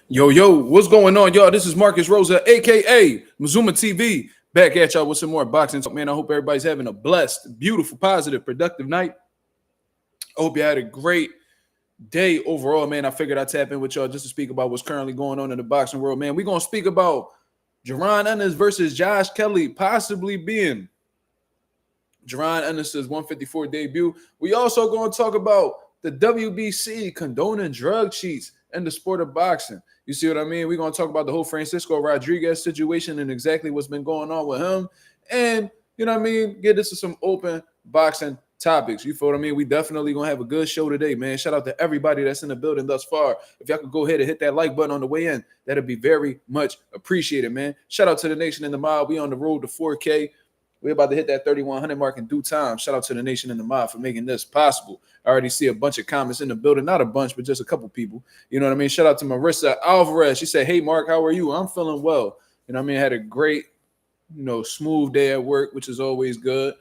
Yo, what's going on, y'all? This is Marcus Rosa, aka Mazuma TV, back at y'all with some more boxing talk. Man, I hope everybody's having a blessed, beautiful, positive, productive night. I hope you had a great day overall, man. I figured I'd tap in with y'all just to speak about what's currently going on in the boxing world, man. We're gonna speak about Jaron Ennis versus Josh Kelly possibly being Jaron Ennis' 154 debut. We also gonna talk about the WBC condoning drug cheats in the sport of boxing. You see what I mean? We're going to talk about the whole Francisco Rodriguez situation and exactly what's been going on with him. And, you know what I mean? Get into some open boxing topics. You feel what I mean? We definitely going to have a good show today, man. Shout out to everybody that's in the building thus far. If y'all could go ahead and hit that like button on the way in, that'd be very much appreciated, man. Shout out to the nation in the mob. We on the road to 4K. We're about to hit that 3,100 mark in due time. Shout out to the nation in the mob for making this possible. I already see a bunch of comments in the building. Not a bunch, but just a couple people. You know what I mean? Shout out to Marissa Alvarez. She said, hey, Mark, how are you? I'm feeling well. You know what I mean? I had a great, smooth day at work, which is always good.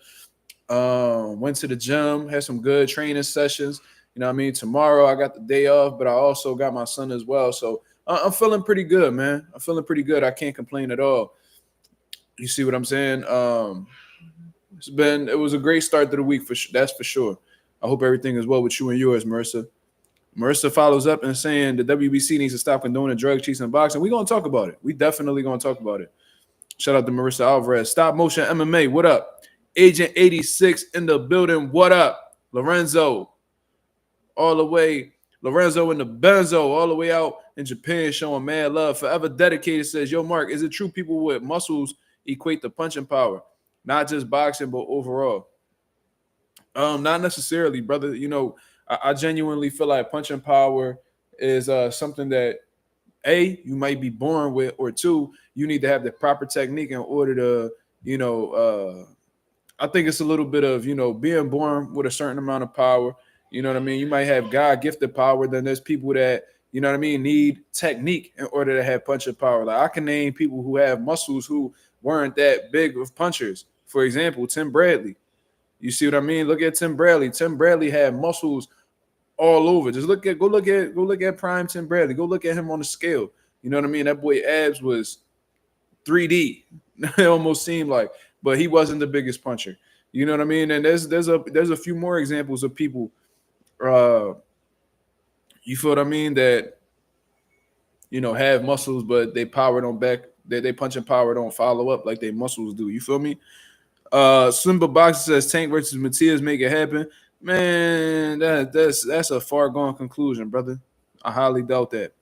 Went to the gym, had some good training sessions. You know what I mean? Tomorrow I got the day off, but I also got my son as well. So I'm feeling pretty good, man. I'm feeling pretty good. I can't complain at all. You see what I'm saying? It was a great start to the week, that's for sure. I hope everything is well with you and yours, Marissa. Marissa follows up and saying the WBC needs to stop condoning drug cheats in boxing. We're going to talk about it. We definitely going to talk about it. Shout out to Marissa Alvarez. Stop Motion MMA, what up? Agent 86 in the building, what up? Lorenzo, all the way. Lorenzo in the Benzo, all the way out in Japan, showing mad love. Forever Dedicated says, yo, Mark, is it true people with muscles equate to punching power? Not just boxing, but overall. Not necessarily, brother. I genuinely feel like punching power is something that A, you might be born with, or two, you need to have the proper technique in order to, I think it's a little bit of, being born with a certain amount of power. You know what I mean? You might have God-gifted power. Then there's people that, you know what I mean, need technique in order to have punching power. Like I can name people who have muscles who weren't that big of punchers. For example, Tim Bradley. You see what I mean? Look at Tim Bradley. Tim Bradley had muscles all over. Just go look at prime Tim Bradley. Go look at him on the scale. You know what I mean? That boy abs was 3D. It almost seemed like, but he wasn't the biggest puncher. You know what I mean? And there's a few more examples of people. You feel what I mean? That have muscles, but they power don't back. They punching power don't follow up like they muscles do. You feel me? Simba Boxer says Tank versus Matias make it happen. Man, that's a far gone conclusion, brother. I highly doubt that.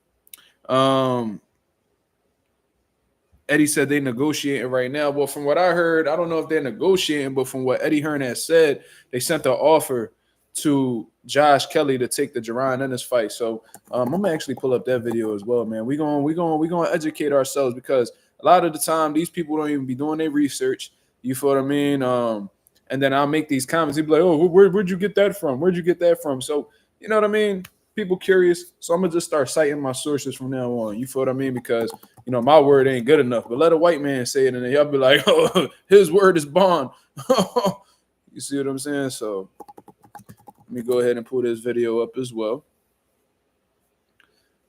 Eddie said they negotiating right now. Well, from what I heard, I don't know if they're negotiating, but from what Eddie Hearn has said, they sent the offer to Josh Kelly to take the Jaron Ennis fight. So I'm gonna actually pull up that video as well, man. We're gonna educate ourselves because a lot of the time these people don't even be doing their research. You feel what I mean? And then I'll make these comments. He'd be like, oh, where'd you get that from? Where'd you get that from? So, you know what I mean? People curious. So I'm going to just start citing my sources from now on. You feel what I mean? Because, my word ain't good enough. But let a white man say it, and then y'all be like, oh, his word is bond. You see what I'm saying? So let me go ahead and pull this video up as well.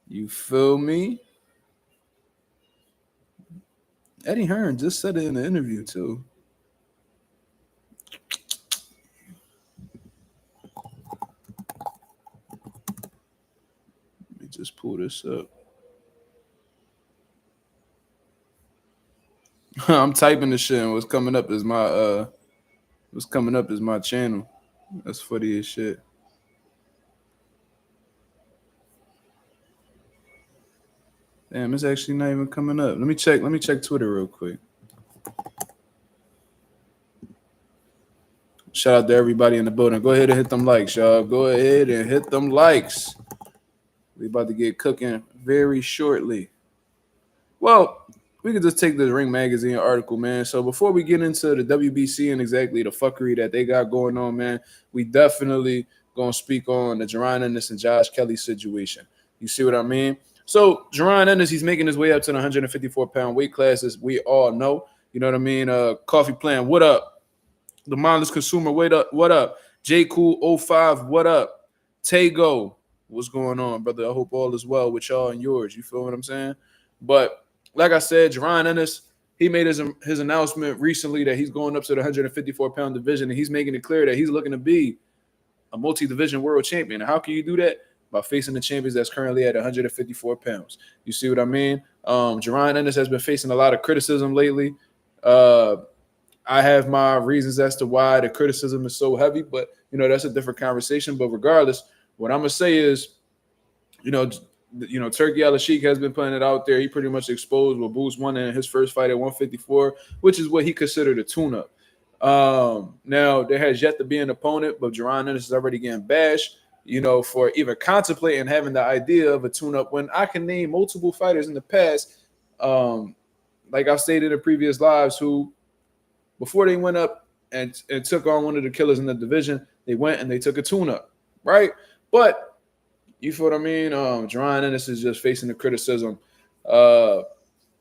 You feel me? Eddie Hearn just said it in the interview, too. Just pull this up. I'm typing the shit and what's coming up is my channel. That's funny as shit. Damn, it's actually not even coming up. Let me check Twitter real quick. Shout out to everybody in the building. Go ahead and hit them likes, y'all. Go ahead and hit them likes. We about to get cooking very shortly. Well, we could just take the Ring Magazine article, man. So before we get into the WBC and exactly the fuckery that they got going on, man, we definitely going to speak on the Jaron Ennis and Josh Kelly situation. You see what I mean? So Jaron Ennis, he's making his way up to the 154-pound weight classes. We all know. You know what I mean? Coffee Plan, what up? The Mindless Consumer, what up? J Cool 05, what up? Tago, What's going on, brother? I hope all is well with y'all and yours. You feel what I'm saying? But like I said, Jaron Ennis, he made his announcement recently that he's going up to the 154-pound division, and he's making it clear that he's looking to be a multi-division world champion. And how can you do that? By facing the champions that's currently at 154 pounds. You see what I mean? Jaron Ennis has been facing a lot of criticism lately. I have my reasons as to why the criticism is so heavy, but that's a different conversation. But regardless, what I'm gonna say is, Turkey Al-Sheikh has been putting it out there. He pretty much exposed what Boots won in his first fight at 154, which is what he considered a tune-up. Now there has yet to be an opponent, but Jaron Ennis is already getting bashed, for even contemplating having the idea of a tune-up when I can name multiple fighters in the past, like I've stated in previous lives, who before they went up and took on one of the killers in the division, they went and they took a tune-up, right? But you feel what I mean? Jaron Ennis is just facing the criticism. So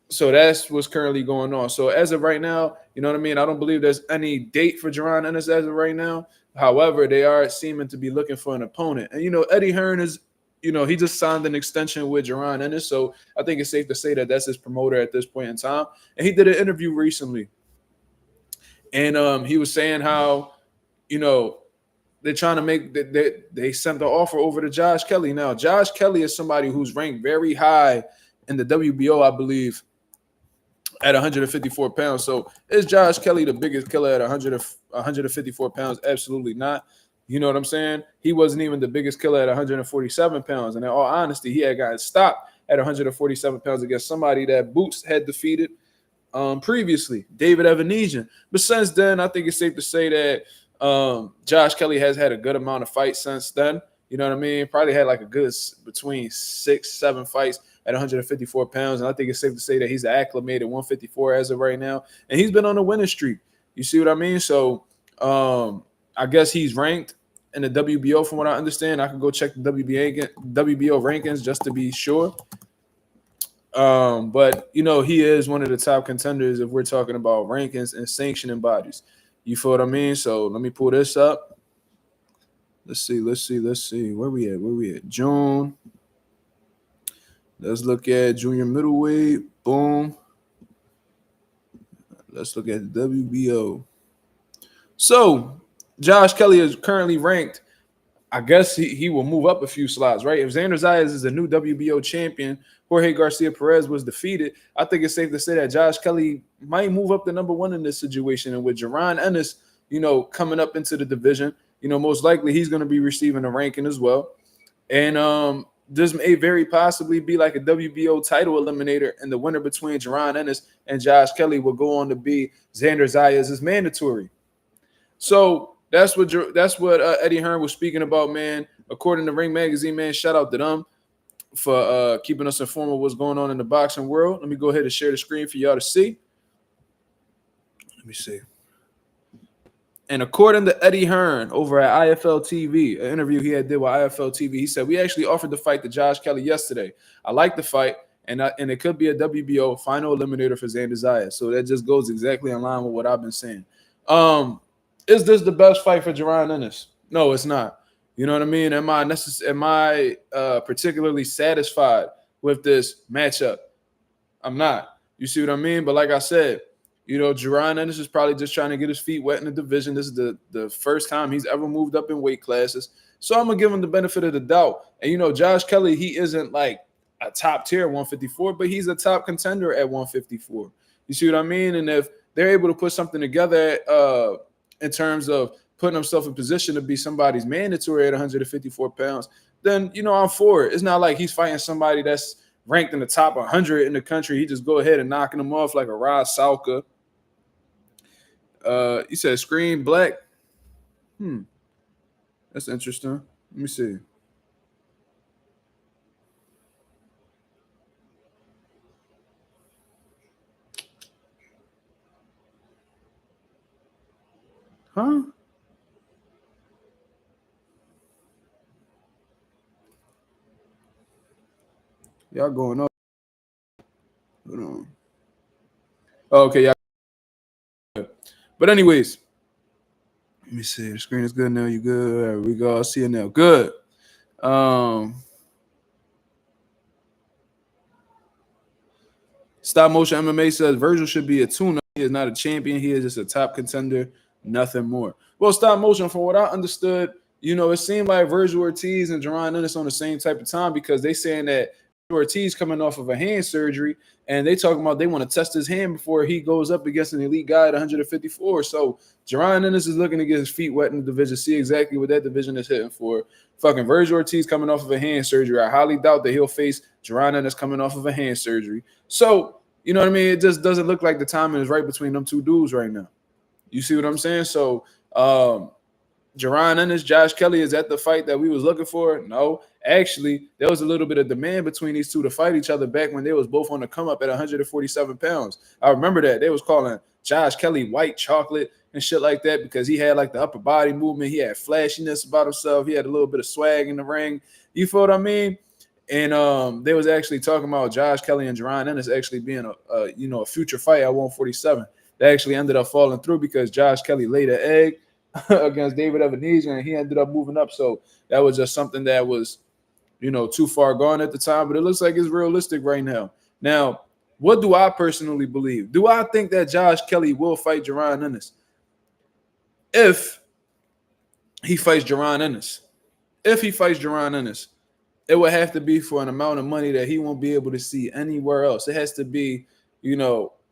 that's what's currently going on. So as of right now, you know what I mean? I don't believe there's any date for Jaron Ennis as of right now. However, they are seeming to be looking for an opponent. And, Eddie Hearn is, he just signed an extension with Jaron Ennis. So I think it's safe to say that that's his promoter at this point in time. And he did an interview recently. And he was saying how, they're trying to make they sent the offer over to Josh Kelly. Now, Josh Kelly is somebody who's ranked very high in the WBO, I believe, at 154 pounds. So is Josh Kelly the biggest killer at 154 pounds? Absolutely not. You know what I'm saying? He wasn't even the biggest killer at 147 pounds. And in all honesty, he had gotten stopped at 147 pounds against somebody that Boots had defeated previously, David Evanesian. But since then, I think it's safe to say that Josh Kelly has had a good amount of fights since then. You know what I mean? Probably had like a good between 6-7 fights at 154 pounds. And I think it's safe to say that he's acclimated 154 as of right now. And he's been on a winning streak. You see what I mean? So I guess he's ranked in the WBO from what I understand. I could go check the WBO rankings just to be sure. But he is one of the top contenders if we're talking about rankings and sanctioning bodies. You feel what I mean? So let me pull this up. Let's see. Where we at? June. Let's look at junior middleweight. Boom. Let's look at the WBO. So Josh Kelly is currently ranked. I guess he will move up a few slots, right? If Xander Zayas is a new WBO champion, Jorge Garcia Perez was defeated, I think it's safe to say that Josh Kelly might move up to number one in this situation. And with Jaron Ennis, coming up into the division, most likely he's going to be receiving a ranking as well. And this may very possibly be like a WBO title eliminator, and the winner between Jaron Ennis and Josh Kelly will go on to be Xander Zayas is mandatory. So that's what Eddie Hearn was speaking about, man. According to Ring Magazine, man, shout out to them for keeping us informed of what's going on in the boxing world. Let me go ahead and share the screen for y'all to see. Let me see. And according to Eddie Hearn over at IFL TV, an interview he did with IFL TV, he said, "We actually offered the fight to Josh Kelly yesterday. I like the fight, and it could be a WBO final eliminator for Xander Zayas." So that just goes exactly in line with what I've been saying. Is this the best fight for Jaron Ennis? No, it's not. You know what I mean? Am I particularly satisfied with this matchup? I'm not. You see what I mean? But like I said, Jaron Ennis is probably just trying to get his feet wet in the division. This is the first time he's ever moved up in weight classes. So I'm going to give him the benefit of the doubt. And, Josh Kelly, he isn't like a top tier 154, but he's a top contender at 154. You see what I mean? And if they're able to put something together in terms of putting himself in position to be somebody's mandatory at 154 pounds, then, I'm for it. It's not like he's fighting somebody that's ranked in the top 100 in the country. He just go ahead and knocking them off like a Rod Salka. You said screen black. That's interesting. Let me see. Huh? Y'all going up. Hold on. Okay, yeah. But anyways, let me see. The screen is good now. You good? There we go. I see it now. Good. Stop Motion MMA says Virgil should be a tune-up. He is not a champion. He is just a top contender, nothing more. Well, Stop Motion, from what I understood, it seemed like Virgil Ortiz and Jaron Ennis on the same type of time, because they saying that Ortiz coming off of a hand surgery, and they talking about they want to test his hand before he goes up against an elite guy at 154. So Jaron Ennis is looking to get his feet wet in the division, see exactly what that division is hitting for. Fucking Virgil Ortiz coming off of a hand surgery. I highly doubt that he'll face Jaron Ennis coming off of a hand surgery. So, you know what I mean? It just doesn't look like the timing is right between them two dudes right now. You see what I'm saying? So, Jaron Ennis, Josh Kelly, is that the fight that we was looking for? No. Actually, there was a little bit of demand between these two to fight each other back when they was both on the come up at 147 pounds. I remember that. They was calling Josh Kelly white chocolate and shit like that because he had like the upper body movement. He had flashiness about himself. He had a little bit of swag in the ring. You feel what I mean? And they was actually talking about Josh Kelly and Jaron Ennis actually being a future fight at 147. That actually ended up falling through because Josh Kelly laid an egg against David Ebenezer, and he ended up moving up. So that was just something that was, too far gone at the time. But it looks like it's realistic right now. Now, what do I personally believe? Do I think that Josh Kelly will fight Jaron Ennis? If he fights Jaron Ennis, it would have to be for an amount of money that he won't be able to see anywhere else. It has to be,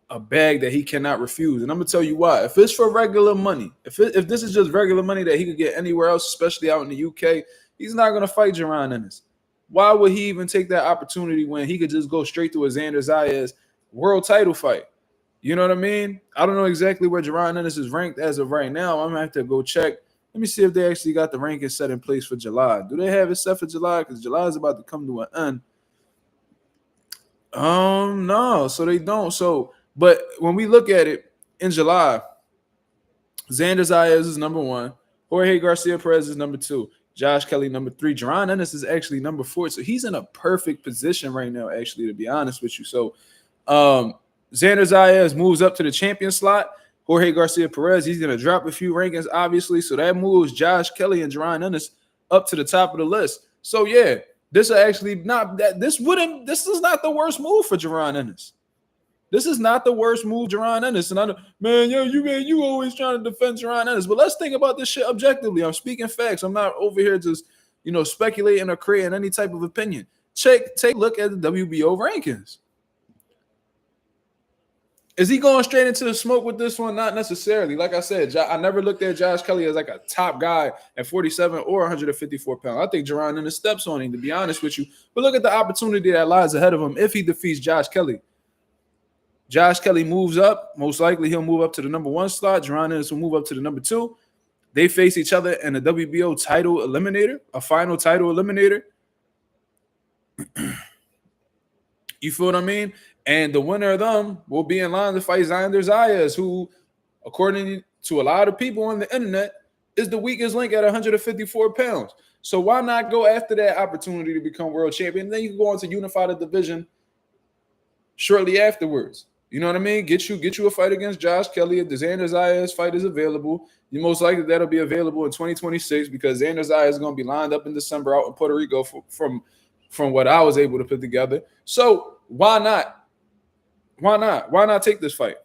a bag that he cannot refuse. And I'm going to tell you why. If it's for regular money, if this is just regular money that he could get anywhere else, especially out in the UK, he's not going to fight Jaron Ennis. Why would he even take that opportunity when he could just go straight to a Xander Zayas world title fight? You know what I mean? I don't know exactly where Jaron Ennis is ranked as of right now. I'm going to have to go check. Let me see if they actually got the ranking set in place for July. Do they have it set for July? Because July is about to come to an end. No, so they don't. So, but when we look at it in July, Xander Zayas is number 1. Jorge Garcia Perez is number 2. Josh Kelly number 3. Jaron Ennis is actually number 4. So he's in a perfect position right now, actually, to be honest with you. So Xander Zayas moves up to the champion slot. Jorge Garcia Perez, he's going to drop a few rankings, obviously. So that moves Josh Kelly and Jaron Ennis up to the top of the list. So, yeah, this is actually not that. This is not the worst move for Jaron Ennis. This is not the worst move, Jaron Ennis. And you always trying to defend Jaron Ennis. But let's think about this shit objectively. I'm speaking facts. I'm not over here just, speculating or creating any type of opinion. Take a look at the WBO rankings. Is he going straight into the smoke with this one? Not necessarily. Like I said, I never looked at Josh Kelly as like a top guy at 47 or 154 pounds. I think Jaron Ennis steps on him, to be honest with you. But look at the opportunity that lies ahead of him if he defeats Josh Kelly. Josh Kelly moves up. Most likely he'll move up to the number 1 slot. Jaron Ennis will move up to the number 2. They face each other in a WBO title eliminator, a final title eliminator. You feel what I mean? And the winner of them will be in line to fight Xander Zayas, who, according to a lot of people on the internet, is the weakest link at 154 pounds. So why not go after that opportunity to become world champion? Then you can go on to unify the division shortly afterwards. You know what I mean? Get you a fight against Josh Kelly. If the Xander Zayas fight is available, you most likely that'll be available in 2026 because Xander Zayas is going to be lined up in December out in Puerto Rico from what I was able to put together. So why not? Why not? Why not take this fight?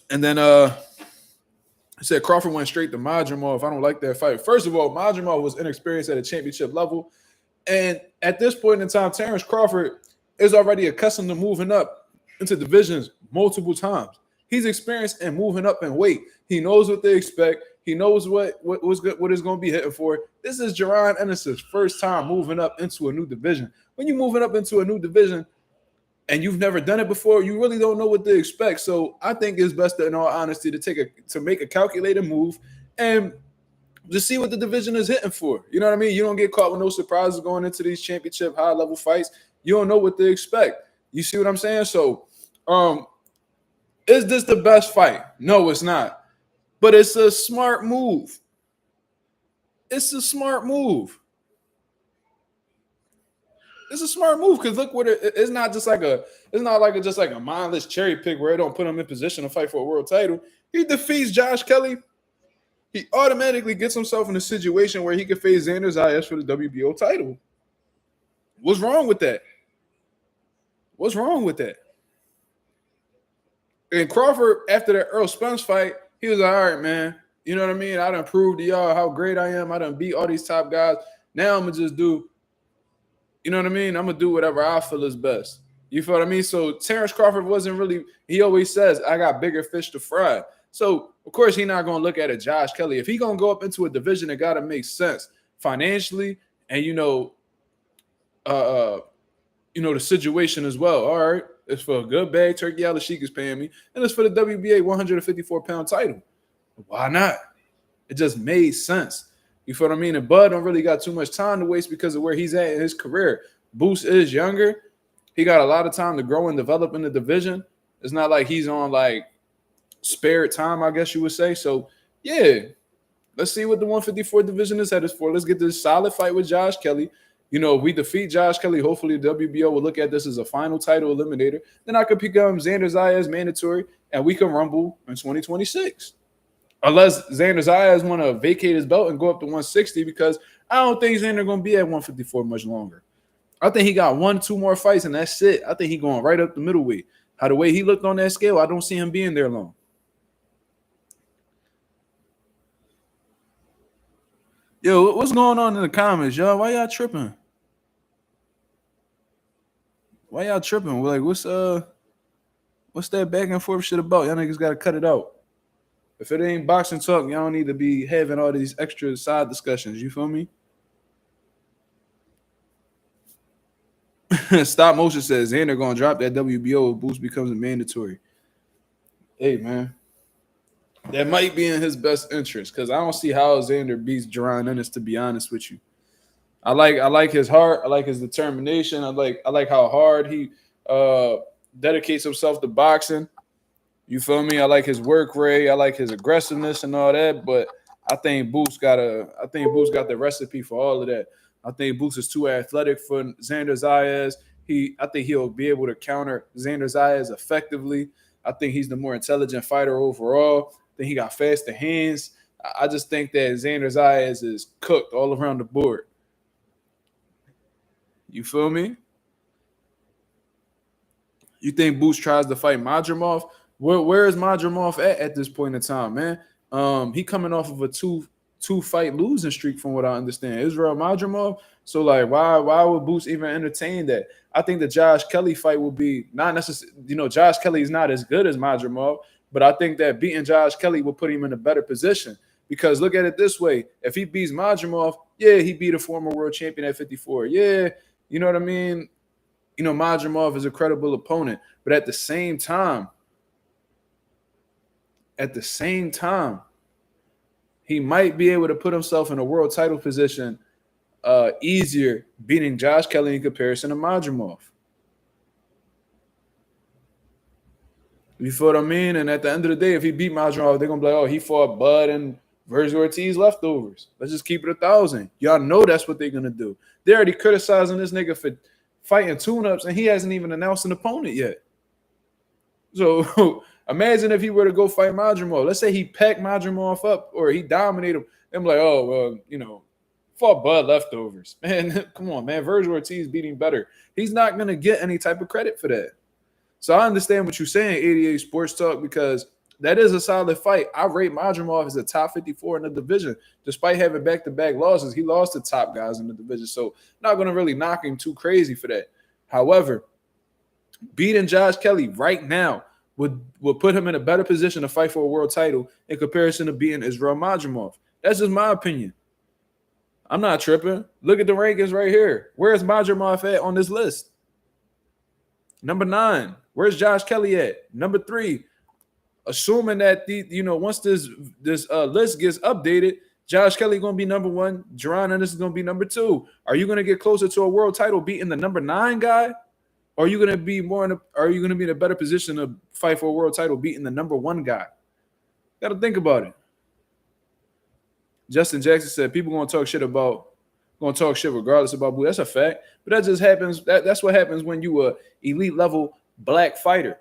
And then I said Crawford went straight to Mazuma. If I don't like that fight. First of all, Mazuma was inexperienced at a championship level. And at this point in time, Terrence Crawford is already accustomed to moving up into divisions multiple times. He's experienced in moving up in weight. He knows what they expect. He knows what is going to be hitting for. This is Jaron Ennis' first time moving up into a new division. When you're moving up into a new division and you've never done it before, you really don't know what to expect. So I think it's best, in all honesty, to make a calculated move and just see what the division is hitting for. You know what I mean? You don't get caught with no surprises going into these championship high-level fights. You don't know what to expect. You see what I'm saying? So is this the best fight? No, it's not. But it's a smart move. It's a smart move. It's a smart move because look what it's not just like just like a mindless cherry pick where it don't put him in position to fight for a world title. He defeats Josh Kelly. He automatically gets himself in a situation where he can face Xander Zayas for the WBO title. What's wrong with that? What's wrong with that? And Crawford, after that Earl Spence fight, he was like, all right, man. You know what I mean? I done proved to y'all how great I am. I done beat all these top guys. Now I'm going to just do, you know what I mean? I'm going to do whatever I feel is best. You feel what I mean? So Terrence Crawford wasn't really, he always says, I got bigger fish to fry. So, of course, he's not going to look at a Josh Kelly. If he going to go up into a division, it got to make sense financially and, the situation as well. All right, it's for a good bag. Turkey Al-Sheikh is paying me, and it's for the WBA 154-pound title. Why not? It just made sense. You feel what I mean? And Bud don't really got too much time to waste because of where he's at in his career. Boost is younger. He got a lot of time to grow and develop in the division. It's not like he's on like spared time, I guess you would say. So, yeah, let's see what the 154 division is headed for. Let's get this solid fight with Josh Kelly. If we defeat Josh Kelly, hopefully the WBO will look at this as a final title eliminator. Then I could become Xander Zayas mandatory, and we can rumble in 2026. Unless Xander Zayas want to vacate his belt and go up to 160, because I don't think Xander going to be at 154 much longer. I think he got 1-2 more fights, and that's it. I think he's going right up the middleweight. How the way he looked on that scale, I don't see him being there long. Yo, what's going on in the comments, y'all? Why y'all tripping? Why y'all tripping? Like, what's that back and forth shit about? Y'all niggas gotta cut it out. If it ain't boxing talk, y'all don't need to be having all these extra side discussions. You feel me? Stop Motion says Xander gonna drop that WBO if Boost becomes a mandatory. Hey man, that might be in his best interest because I don't see how Xander beats Jaron Ennis. To be honest with you. I like his heart. I like his determination. I like how hard he dedicates himself to boxing. You feel me? I like his work rate. I like his aggressiveness and all that. But I think Boost got the recipe for all of that. I think Boost is too athletic for Xander Zayas. I think he'll be able to counter Xander Zayas effectively. I think he's the more intelligent fighter overall. I think he got faster hands. I just think that Xander Zayas is cooked all around the board. You feel me? You think Boost tries to fight Mazuma? Where is Mazuma at this point in time, man? He coming off of a two fight losing streak from what I understand. Israel Mazuma. So like why would Boost even entertain that? I think the Josh Kelly fight will be not necessarily, Josh Kelly is not as good as Mazuma, but I think that beating Josh Kelly will put him in a better position. Because look at it this way. If he beats Mazuma, yeah, he beat a former world champion at 54. Yeah. You know what I mean? Mazumov is a credible opponent. But at the same time, he might be able to put himself in a world title position easier beating Josh Kelly in comparison to Mazumov. You feel what I mean? And at the end of the day, if he beat Mazumov, they're going to be like, oh, he fought Bud and Vergil Ortiz leftovers. Let's just keep it 1,000. Y'all know that's what they're going to do. They're already criticizing this nigga for fighting tune-ups, and he hasn't even announced an opponent yet. So imagine if he were to go fight Mazumov. Let's say he packed Mazumov up or he dominated him. I'm like, oh, well, fought Bud leftovers. Man, come on, man. Vergil Ortiz beating better. He's not going to get any type of credit for that. So I understand what you're saying, 88 Sports Talk, because that is a solid fight. I rate Mazumov as a top 54 in the division. Despite having back-to-back losses, he lost to top guys in the division. So not going to really knock him too crazy for that. However, beating Josh Kelly right now would put him in a better position to fight for a world title in comparison to beating Israel Mazumov. That's just my opinion. I'm not tripping. Look at the rankings right here. Where's Mazumov at on this list? Number 9. Where's Josh Kelly at? Number 3. Assuming that once this list gets updated, Josh Kelly going to be number 1. Jaron Ennis is going to be number 2. Are you going to get closer to a world title beating the number 9 guy? Or are you going to be in a better position to fight for a world title beating the number 1 guy? Got to think about it. Justin Jackson said people going to talk shit about gonna talk shit regardless about Boo. That's a fact. But that just happens. That's what happens when you a elite level black fighter.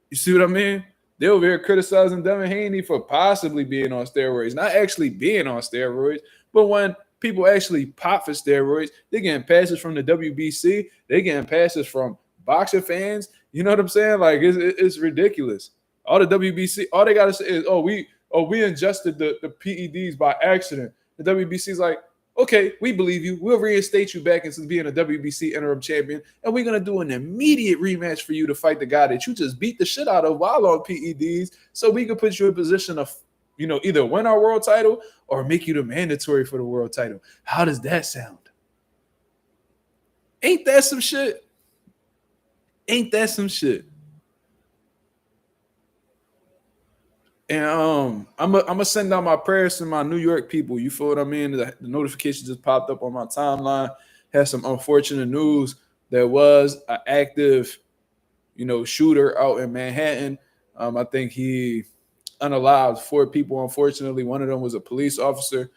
You see what I mean? They over here criticizing Devin Haney for possibly being on steroids, not actually being on steroids. But when people actually pop for steroids, they're getting passes from the WBC. They're getting passes from boxing fans. You know what I'm saying? Like it's ridiculous. All the WBC, all they gotta say is, we ingested the PEDs by accident. The WBC's like, okay, we believe you. We'll reinstate you back into being a WBC interim champion, and we're gonna do an immediate rematch for you to fight the guy that you just beat the shit out of while on PEDs, so we can put you in a position of, either win our world title or make you the mandatory for the world title. How does that sound? Ain't that some shit? Ain't that some shit? And I'm gonna send out my prayers to my New York people. You feel what I mean? The notification just popped up on my timeline. Had some unfortunate news. There was an active, shooter out in Manhattan. I think he unalived 4 people. Unfortunately, one of them was a police officer.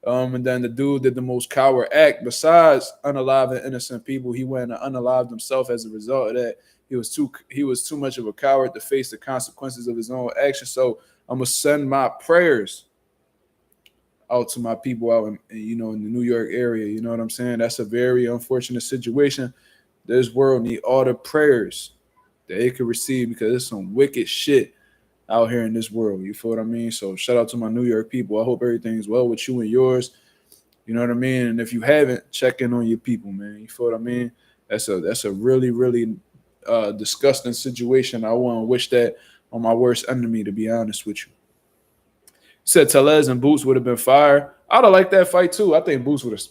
And then the dude did the most coward act besides unaliving innocent people. He went and unalived himself as a result of that. He was too much of a coward to face the consequences of his own actions. So I'm gonna send my prayers out to my people out in the New York area. You know what I'm saying? That's a very unfortunate situation. This world need all the prayers that it could receive, because there's some wicked shit out here in this world. You feel what I mean? So shout out to my New York people. I hope everything's well with you and yours. You know what I mean? And if you haven't, check in on your people, man. You feel what I mean? That's a really, really disgusting situation. I wouldn't wish that on my worst enemy, to be honest with you. Said Tellez and Boots would have been fire. I'd have liked that fight too. I think Boots would have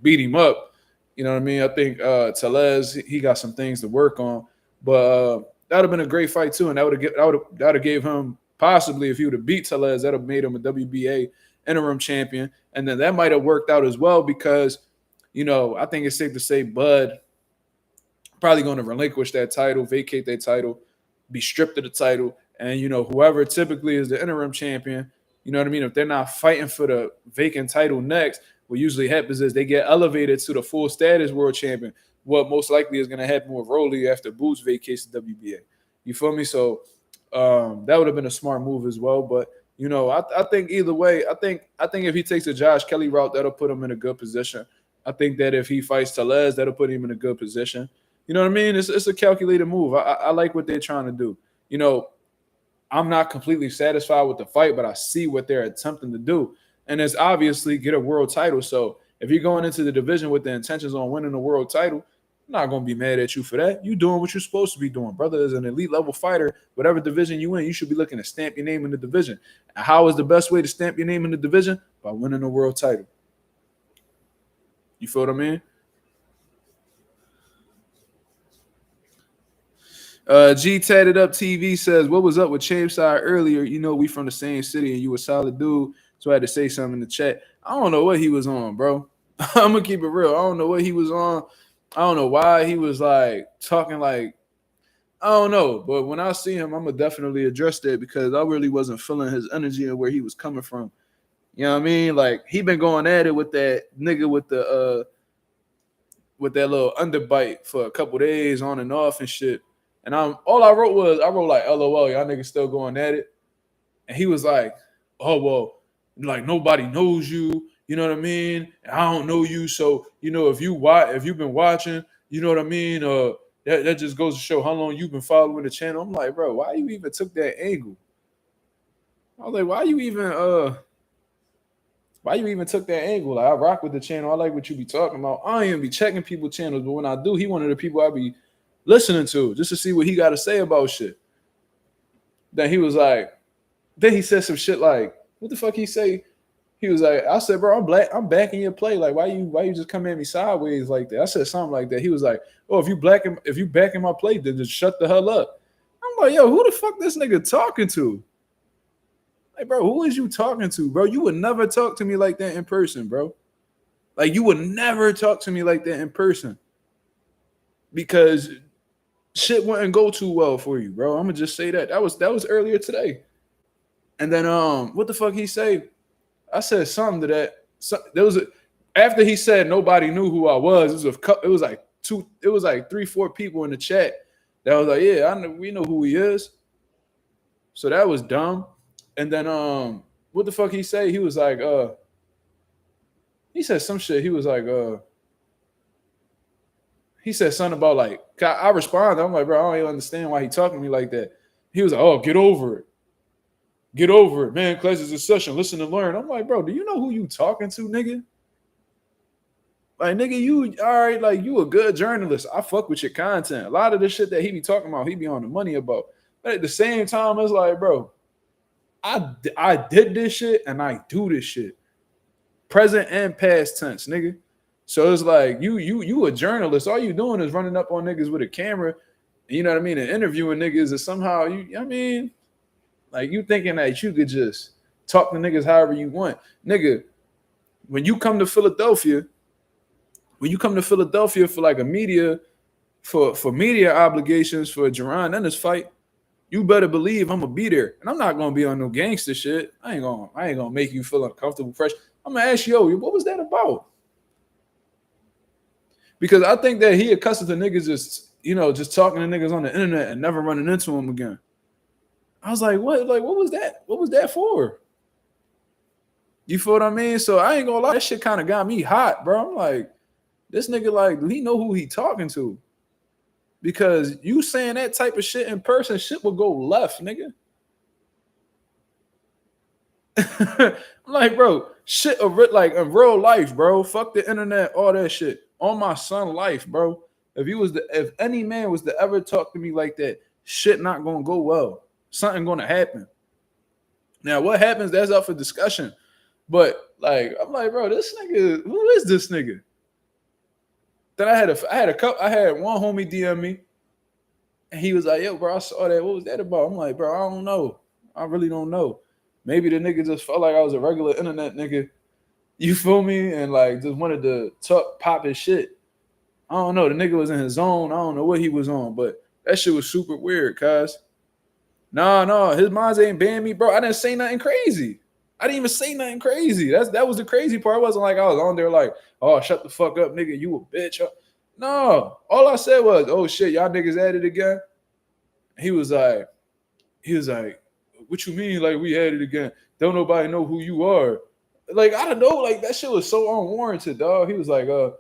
beat him up. You know what I mean? I think Tellez, he got some things to work on. But that would have been a great fight too. And that would have gave him, possibly, if he would have beat Tellez, that would have made him a WBA interim champion. And then that might have worked out as well, because, I think it's safe to say Bud probably going to relinquish that title, vacate that title, be stripped of the title. And, whoever typically is the interim champion, you know what I mean? If they're not fighting for the vacant title next, what usually happens is they get elevated to the full status world champion. What most likely is going to happen with Rolly after Boots vacates the WBA. You feel me? So that would have been a smart move as well. But, I think either way, I think if he takes the Josh Kelly route, that'll put him in a good position. I think that if he fights Tellez, that'll put him in a good position. You know what I mean? It's a calculated move. I like what they're trying to do. I'm not completely satisfied with the fight, but I see what they're attempting to do. And it's obviously get a world title. So if you're going into the division with the intentions on winning the world title, I'm not going to be mad at you for that. You're doing what you're supposed to be doing, brother. As an elite level fighter, whatever division you in, you should be looking to stamp your name in the division. And how is the best way to stamp your name in the division? By winning the world title. You feel what I mean? G Tatted Up TV says, what was up with Champside earlier? We from the same city and you a solid dude, so I had to say something in the chat. I don't know what he was on, bro. I'm gonna keep it real. I don't know what he was on. I don't know why he was like talking like, I don't know. But when I see him, I'm gonna definitely address that, because I really wasn't feeling his energy and where he was coming from. You know what I mean? Like, he been going at it with that nigga with the with that little underbite for a couple days on and off and shit. And all I wrote like, LOL, y'all niggas still going at it. And he was like, oh, well, like, nobody knows you. You know what I mean? And I don't know you. So, if you've been watching, you know what I mean? That just goes to show how long you've been following the channel. I'm like, bro, why you even took that angle? I was like, why you even took that angle? Like, I rock with the channel. I like what you be talking about. I don't even be checking people's channels, but when I do, he one of the people I be listening to just to see what he got to say about shit. Then he said some shit like, what the fuck he say? He was like, I said, bro, I'm backing your play. Like, why you just come at me sideways like that? I said something like that. He was like, oh, if you backing my play, then just shut the hell up. I'm like, yo, who the fuck this nigga talking to? Like, bro, who is you talking to, bro? You would never talk to me like that in person, bro. Like, you would never talk to me like that in person, because shit wouldn't go too well for you, bro. I'm gonna just say that. That was earlier today. And then what the fuck he say? I said something to that. After he said nobody knew who I was, it was like 3-4 people in the chat that was like, yeah, we know who he is. So that was dumb. And then what the fuck he say? He was like, he said some shit. He was like, he said something about like, I responded. I'm like, bro, I don't even understand why he talking to me like that. He was like, oh, get over it. Get over it, man. Class is a session. Listen and learn. I'm like, bro, do you know who you talking to, nigga? Like, nigga, you all right? Like, you a good journalist. I fuck with your content. A lot of the shit that he be talking about, he be on the money about. But at the same time, it's like, bro, I did this shit and I do this shit, present and past tense, nigga. So it's like you a journalist. All you doing is running up on niggas with a camera, you know what I mean, and interviewing niggas. And somehow like you thinking that you could just talk to niggas however you want, nigga. When you come to Philadelphia for like a media for media obligations for a Jaron Ennis fight, you better believe I'm gonna be there, and I'm not gonna be on no gangster shit. I ain't gonna make you feel uncomfortable, fresh. I'm gonna ask you, yo, what was that about? Because I think that he accustomed to niggas just talking to niggas on the internet and never running into them again. I was like, what? Like, what was that? What was that for? You feel what I mean? So I ain't gonna lie, that shit kind of got me hot, bro. I'm like, this nigga, like, he know who he talking to. Because you saying that type of shit in person, shit will go left, nigga. I'm like, bro, shit like in real life, bro. Fuck the internet, all that shit. On my son life, bro. If any man was to ever talk to me like that, shit not gonna go well. Something gonna happen. Now, what happens, that's up for discussion. But like, I'm like, bro, this nigga, who is this nigga? Then I had one homie DM me, and he was like, yo, bro, I saw that. What was that about? I'm like, bro, I don't know. I really don't know. Maybe the nigga just felt like I was a regular internet nigga. You feel me? And like just wanted to pop his shit. I don't know. The nigga was in his zone. I don't know what he was on, but that shit was super weird, cuz. No, his minds ain't banned me, bro. I didn't say nothing crazy. I didn't even say nothing crazy. That was the crazy part. It wasn't like I was on there like, oh, shut the fuck up, nigga. You a bitch. No. All I said was, oh shit, y'all niggas at it again. He was like, what you mean? Like, we had it again? Don't nobody know who you are. Like, I don't know. Like, that shit was so unwarranted, dog. He was like, don't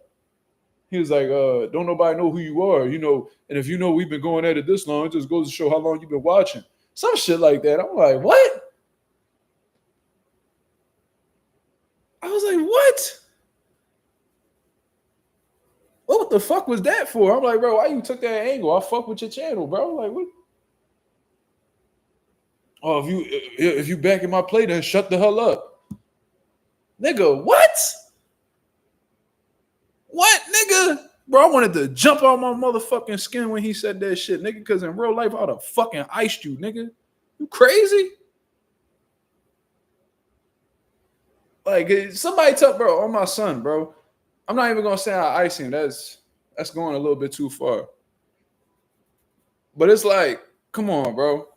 nobody know who you are, you know? And if you know we've been going at it this long, it just goes to show how long you've been watching. Some shit like that. I'm like, what? I was like, what? What the fuck was that for? I'm like, bro, why you took that angle? I fuck with your channel, bro. Like, what? Oh, if you back in my play, then shut the hell up. Nigga, what? What, nigga? Bro, I wanted to jump on my motherfucking skin when he said that shit, nigga, because in real life, I'd have fucking iced you, nigga. You crazy? Like, somebody tell, bro, on my son, bro. I'm not even going to say I ice him. That's going a little bit too far. But it's like, come on, bro.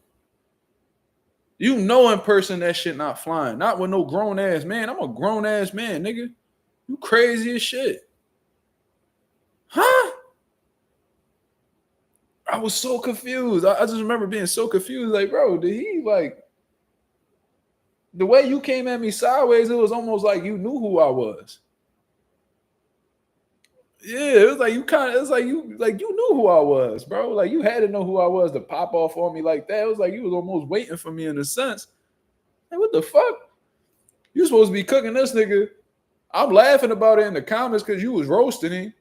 You know in person that shit not flying. Not with no grown-ass man. I'm a grown-ass man, nigga. You crazy as shit. Huh? I was so confused. I just remember being so confused. Like, bro, did he, like, the way you came at me sideways, it was almost like you knew who I was. Yeah, it was like you knew who I was, bro. Like, you had to know who I was to pop off on me like that. It was like you was almost waiting for me in a sense. Like, what the fuck? You supposed to be cooking this nigga. I'm laughing about it in the comments because you was roasting him.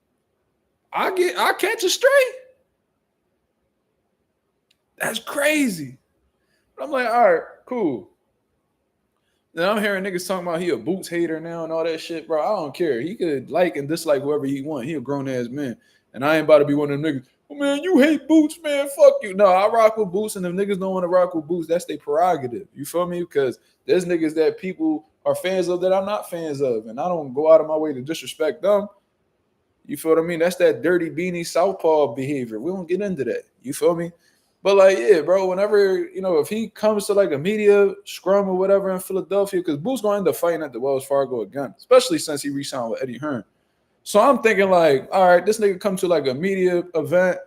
I catch it straight. That's crazy. I'm like, all right, cool. Then I'm hearing niggas talking about he a Boots hater now and all that shit, bro. I don't care. He could like and dislike whoever he want. He a grown ass man. And I ain't about to be one of them niggas. Oh, man, you hate Boots, man. Fuck you. No, I rock with Boots, and if niggas don't want to rock with Boots, that's their prerogative. You feel me? Because there's niggas that people are fans of that I'm not fans of, and I don't go out of my way to disrespect them. You feel what I mean? That's that dirty beanie southpaw behavior. We don't get into that. You feel me? But like, yeah, bro, whenever, if he comes to like a media scrum or whatever in Philadelphia, because Boo's gonna end up fighting at the Wells Fargo again, especially since he re-signed with Eddie Hearn. So I'm thinking like, all right, this nigga come to like a media event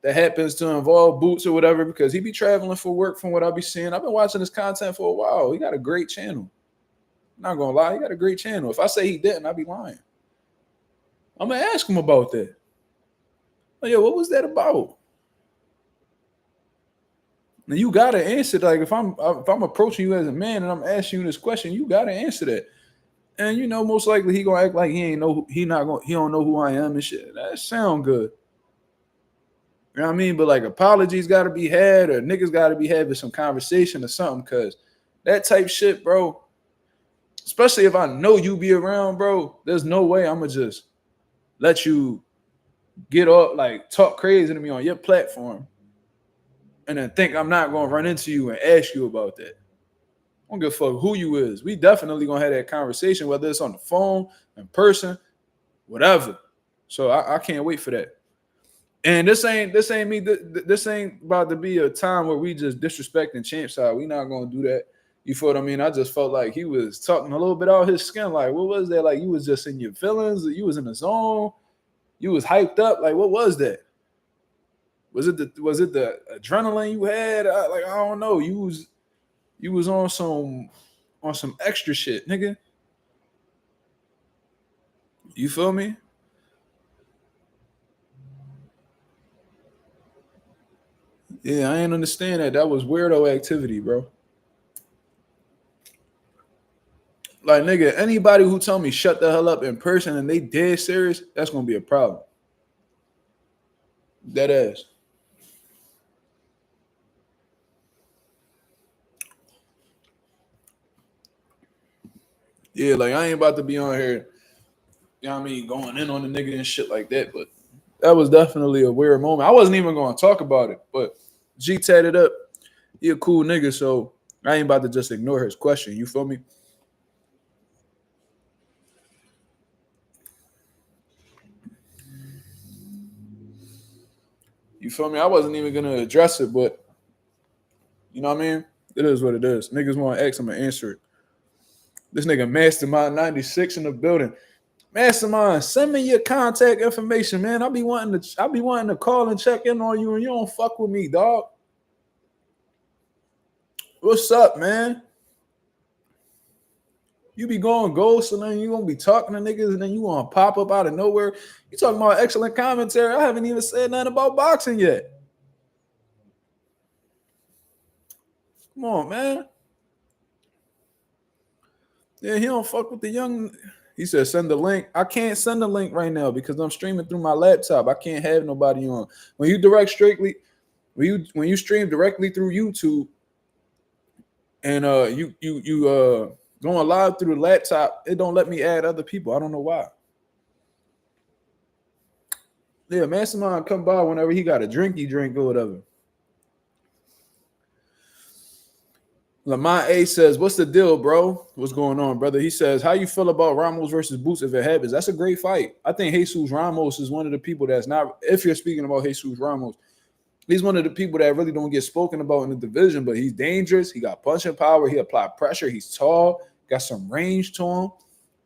that happens to involve Boots or whatever, because he be traveling for work from what I be seeing. I've been watching his content for a while. He got a great channel. I'm not gonna lie, he got a great channel. If I say he didn't, I'd be lying. I'm gonna ask him about that. Like, yo, what was that about? And you gotta answer. Like, if I'm approaching you as a man and I'm asking you this question, you gotta answer that. And most likely he gonna act like he don't know who I am and shit. That sound good. You know what I mean? But like, apologies gotta be had, or niggas gotta be having some conversation or something, cause that type shit, bro. Especially if I know you be around, bro. There's no way I'ma just let you get up, like talk crazy to me on your platform, and then think I'm not gonna run into you and ask you about that. I don't give a fuck who you is. We definitely gonna have that conversation, whether it's on the phone, in person, whatever. So I can't wait for that. And this ain't me. This ain't about to be a time where we just disrespecting Champ side. We not gonna do that. You feel what I mean? I just felt like he was talking a little bit out his skin. Like, what was that? Like, you was just in your feelings. You was in the zone. You was hyped up. Like, what was that? Was it the adrenaline you had? I don't know. You was on some extra shit, nigga. You feel me? Yeah, I ain't understand that. That was weirdo activity, bro. Like, nigga, anybody who tell me shut the hell up in person and they dead serious, that's gonna be a problem. That ass. Yeah, like I ain't about to be on here, you know what I mean, going in on the nigga and shit like that. But that was definitely a weird moment. I wasn't even gonna talk about it, but G tatted up. He a cool nigga, so I ain't about to just ignore his question. You feel me? You feel me? I wasn't even gonna address it, but you know what I mean? It is what it is. Niggas want to ask, I'm gonna answer it. This nigga Mastermind 96 in the building. Mastermind, send me your contact information, man. I be wanting to call and check in on you, and you don't fuck with me, dog. What's up, man? You be going ghost, and then you gonna be talking to niggas, and then you gonna pop up out of nowhere. You talking about excellent commentary. I haven't even said nothing about boxing yet. Come on, man. Yeah, he don't fuck with the young. He said send the link. I can't send the link right now because I'm streaming through my laptop. I can't have nobody on. When you stream directly through YouTube and you going live through the laptop, it don't let me add other people. I don't know why. Yeah, Mastermind come by whenever he got a drink or whatever. Lamont A says, "What's the deal, bro? What's going on, brother?" He says, "How you feel about Ramos versus Boots if it happens?" That's a great fight. I think Jesus Ramos is one of the people that's not. If you're speaking about Jesus Ramos, he's one of the people that really don't get spoken about in the division. But he's dangerous. He got punching power. He applied pressure. He's tall. Got some range to him.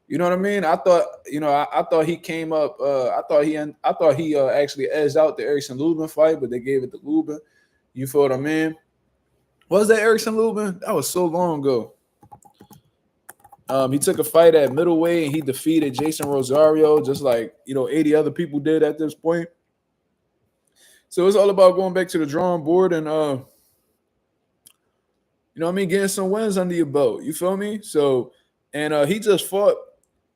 You know what I mean? I thought, I thought he came up. I thought he actually edged out the Erickson Lubin fight, but they gave it to Lubin. You feel what I mean? Was that Erickson Lubin? That was so long ago. He took a fight at middleweight and he defeated Jason Rosario, just like 80 other people did at this point. So it's all about going back to the drawing board and getting some wins under your belt. You feel me? So, and he just fought.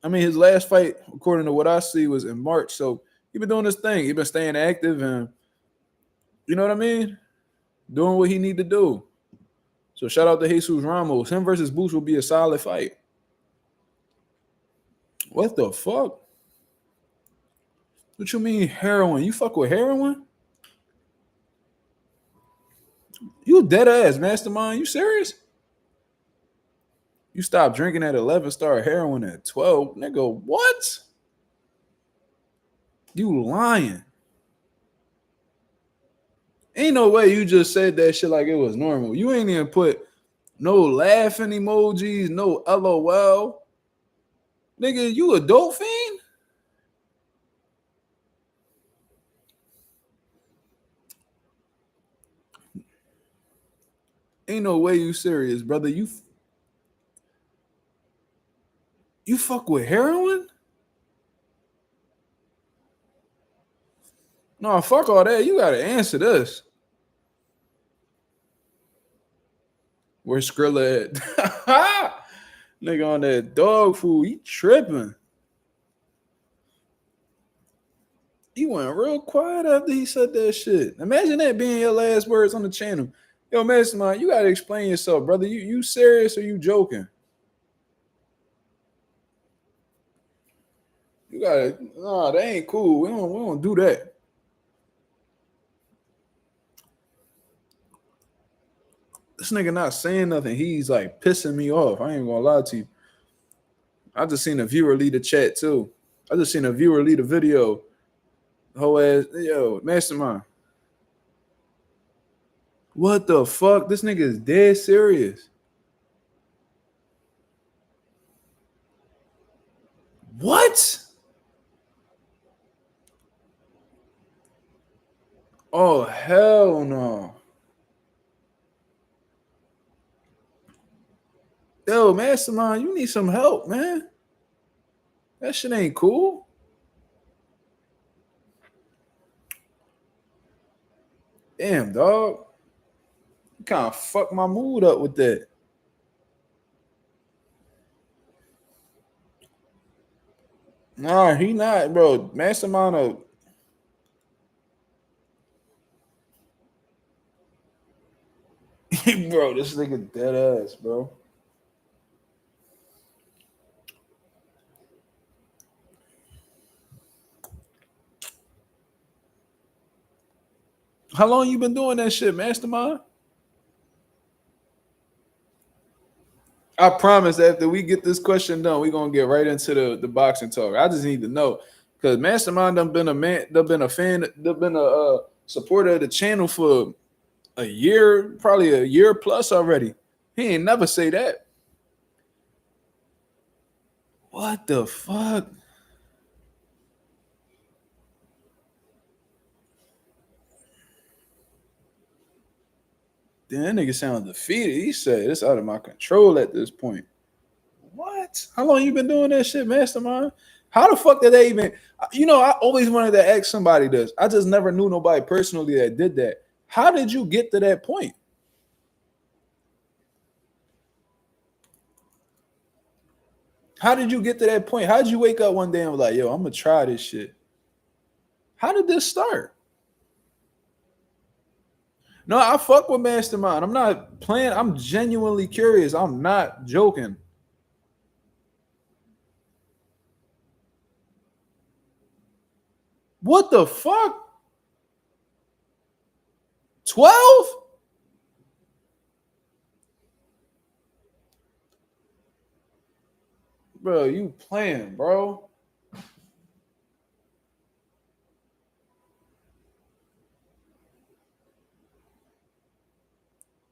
I mean, his last fight, according to what I see, was in March. So he been doing this thing. He been staying active and you know what I mean? Doing what he need to do. So shout out to Jesus Ramos. Him versus Boots will be a solid fight. What the fuck? What you mean heroin? You fuck with heroin? You dead ass, Mastermind. You serious? You stopped drinking at 11, start heroin at 12. Nigga, what? You lying. Ain't no way you just said that shit like it was normal. You ain't even put no laughing emojis, no LOL. Nigga, you a dope fiend? Ain't no way you serious, brother. You fuck with heroin? No, fuck all that. You gotta answer this. Where's Skrilla at? Nigga on that dog food, he tripping. He went real quiet after he said that shit. Imagine that being your last words on the channel. Yo, Mastermind, you gotta explain yourself, brother. You serious or you joking? You gotta, nah, that ain't cool. We don't do that. This nigga not saying nothing. He's like pissing me off. I ain't gonna lie to you. I just seen a viewer lead a chat too. I just seen a viewer lead a video. Whole ass, yo, Mastermind. What the fuck? This nigga is dead serious. What? Oh, hell no. Yo, Mastermind, you need some help, man. That shit ain't cool. Damn, dog. You kind of fucked my mood up with that. Nah, he not, bro. Mastermind, bro, this nigga dead ass, bro. How long you been doing that shit, Mastermind? I promise after we get this question done, we're gonna get right into the boxing talk. I just need to know because Mastermind done been a man, done been a fan, done been a supporter of the channel for a year, probably a year plus already. He ain't never say that. What the fuck? Damn, that nigga sound defeated. He said it's out of my control at this point. What? How long you been doing that shit, Mastermind? How the fuck did they even? You know, I always wanted to ask somebody this. I just never knew nobody personally that did that. How did you get to that point? How did you get to that point? How did you wake up one day and was like, yo, I'm gonna try this shit? How did this start? No, I fuck with Mastermind. I'm not playing. I'm genuinely curious. I'm not joking. What the fuck? 12? Bro, you playing, bro.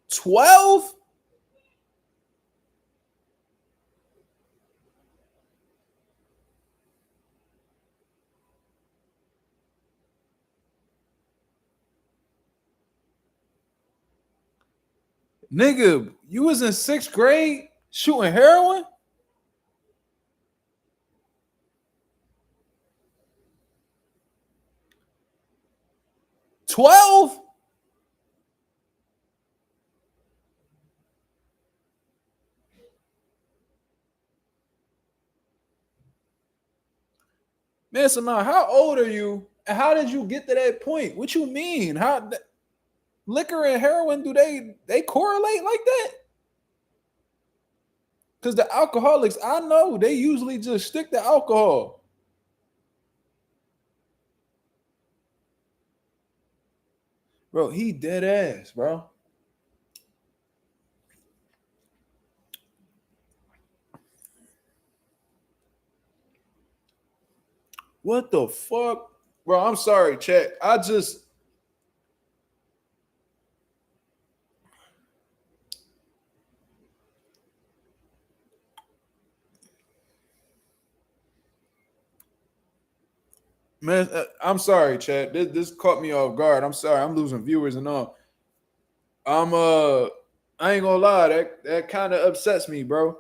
12? Nigga, you was in 6th grade shooting heroin? 12? Man, Samar, how old are you? And how did you get to that point? What you mean? How liquor and heroin do they correlate like that? Because the alcoholics, I know they usually just stick to alcohol. Bro, he dead ass, bro. What the fuck? Bro, I'm sorry, chat. I just Man, I'm sorry, Chad. This caught me off guard. I'm sorry. I'm losing viewers and all. I'm I ain't gonna lie, that kind of upsets me, bro.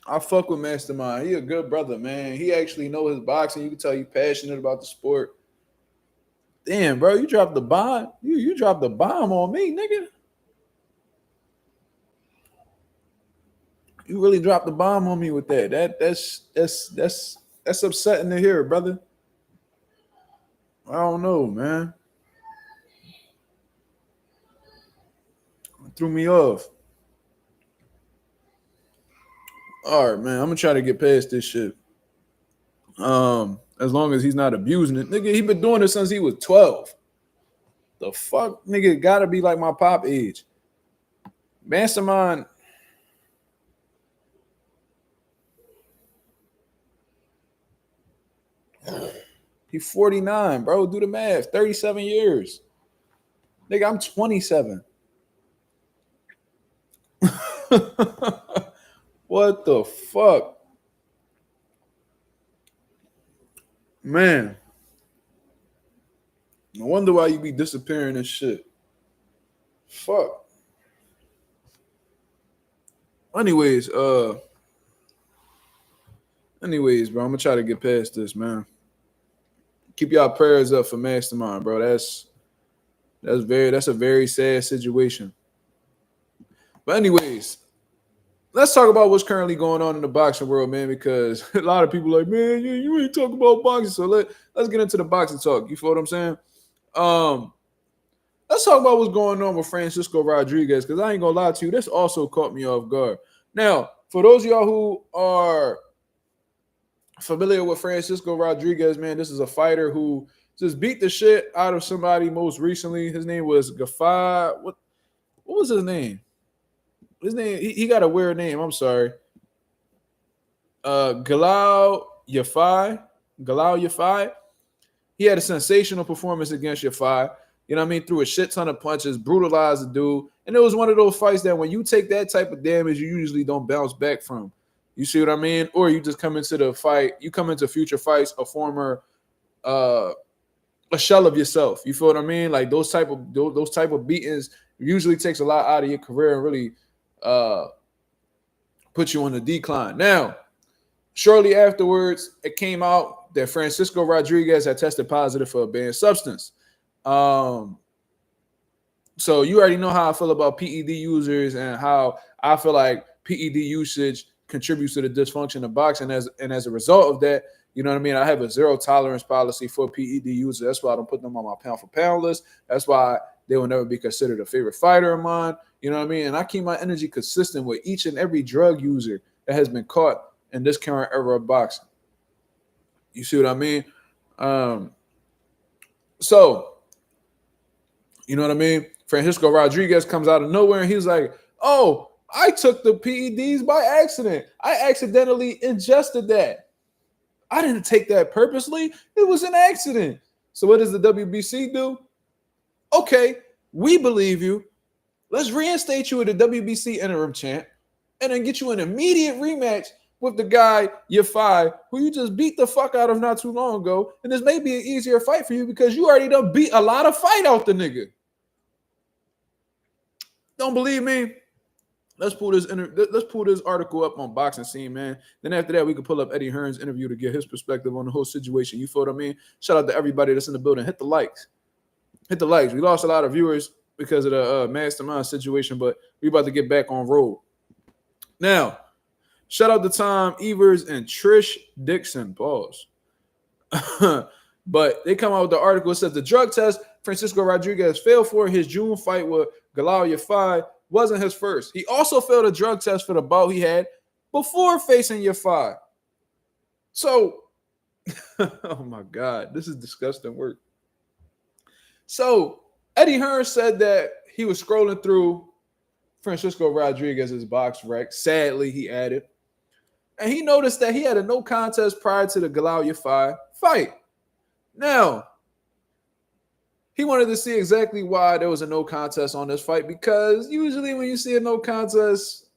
I fuck with Mastermind. He a good brother, man. He actually know his boxing. You can tell you passionate about the sport. Damn, bro, you dropped the bomb. You dropped the bomb on me, nigga. You really dropped the bomb on me with that. That's upsetting to hear, brother. I don't know, man. It threw me off. All right, man. I'm gonna try to get past this shit. As long as he's not abusing it, nigga. He been doing it since he was 12. The fuck, nigga, gotta be like my pop age. Mastermind. He's 49, bro. Do the math. 37 years. Nigga, I'm 27. What the fuck? Man. No wonder why you be disappearing and shit. Fuck. Anyways, bro, I'm gonna try to get past this, man. Keep y'all prayers up for Mastermind, bro. That's a very sad situation. But anyways, let's talk about what's currently going on in the boxing world, man, because a lot of people are like, man, you ain't talking about boxing. So let's get into the boxing talk. You feel what I'm saying? Let's talk about what's going on with Francisco Rodriguez, because I ain't gonna lie to you, this also caught me off guard. Now, for those of y'all who are familiar with Francisco Rodriguez, man, this is a fighter who just beat the shit out of somebody most recently. His name was Gafai. What was his name? His name, he got a weird name. I'm sorry. Galal Yafai. Galal Yafai. He had a sensational performance against Yafai. You know what I mean? Threw a shit ton of punches, brutalized the dude. And it was one of those fights that when you take that type of damage, you usually don't bounce back from. You see what I mean? Or you just come into the fight, you come into future fights a former a shell of yourself. You feel what I mean? Like those type of beatings usually takes a lot out of your career and really put you on the decline. Now, shortly afterwards, it came out that Francisco Rodriguez had tested positive for a banned substance. So you already know how I feel about PED users and how I feel like PED usage contributes to the dysfunction of boxing. As a result of that, you know what I mean? I have a zero tolerance policy for PED users. That's why I don't put them on my pound for pound list. That's why they will never be considered a favorite fighter of mine. You know what I mean? And I keep my energy consistent with each and every drug user that has been caught in this current era of boxing. You see what I mean? So, you know what I mean? Francisco Rodriguez comes out of nowhere and he's like, oh, I took the PEDs by accident. I accidentally ingested that. I didn't take that purposely. It was an accident. So what does the WBC do? Okay, we believe you. Let's reinstate you at the WBC interim champ and then get you an immediate rematch with the guy, Yafai, who you just beat the fuck out of not too long ago. And this may be an easier fight for you because you already done beat a lot of fight out the nigga. Don't believe me? Let's pull this article up on Boxing Scene, man. Then after that, we can pull up Eddie Hearn's interview to get his perspective on the whole situation. You feel what I mean? Shout out to everybody that's in the building. Hit the likes. Hit the likes. We lost a lot of viewers because of the Mastermind situation, but we about to get back on roll. Now, shout out to Tom Evers and Trish Dixon. Pause. But they come out with the article. It says the drug test Francisco Rodriguez failed for his June fight with Galal Yafai wasn't his first. He also failed a drug test for the bout he had before facing Yafai. So, oh my God, this is disgusting work. So, Eddie Hearn said that he was scrolling through Francisco Rodriguez's box rec. Sadly, he added. And he noticed that he had a no contest prior to the Galal Yafai fight. Now, He wanted to see exactly why there was a no contest on this fight, because usually when you see a no contest,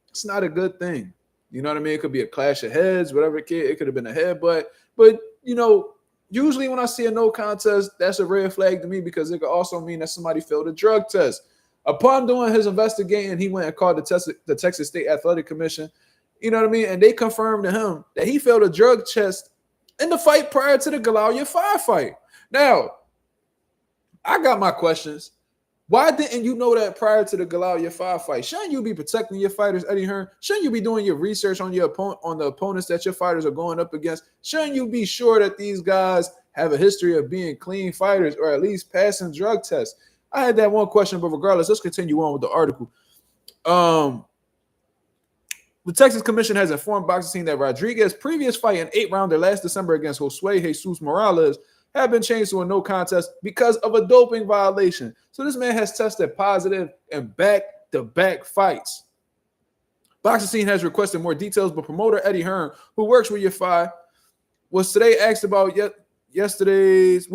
it's not a good thing. You know what I mean? It could be a clash of heads, whatever it could have been a headbutt. But, you know, usually when I see a no contest, that's a red flag to me, because it could also mean that somebody failed a drug test. Upon doing his investigating, he went and called the Texas State Athletic Commission. You know what I mean? And they confirmed to him that he failed a drug test in the fight prior to the Galal 5 fight. Now, I got my questions. Why didn't you know that prior to the Galal 5 fight? Shouldn't you be protecting your fighters, Eddie Hearn? Shouldn't you be doing your research on your the opponents that your fighters are going up against? Shouldn't you be sure that these guys have a history of being clean fighters, or at least passing drug tests? I had that one question, but regardless, let's continue on with the article. The Texas Commission has informed boxing scene that Rodriguez's previous fight in 8-rounder last December against Josue Jesus Morales had been changed to a no contest because of a doping violation. So this man has tested positive in back-to-back fights. Boxing scene has requested more details, but promoter Eddie Hearn, who works with UFI, was today asked about yesterday's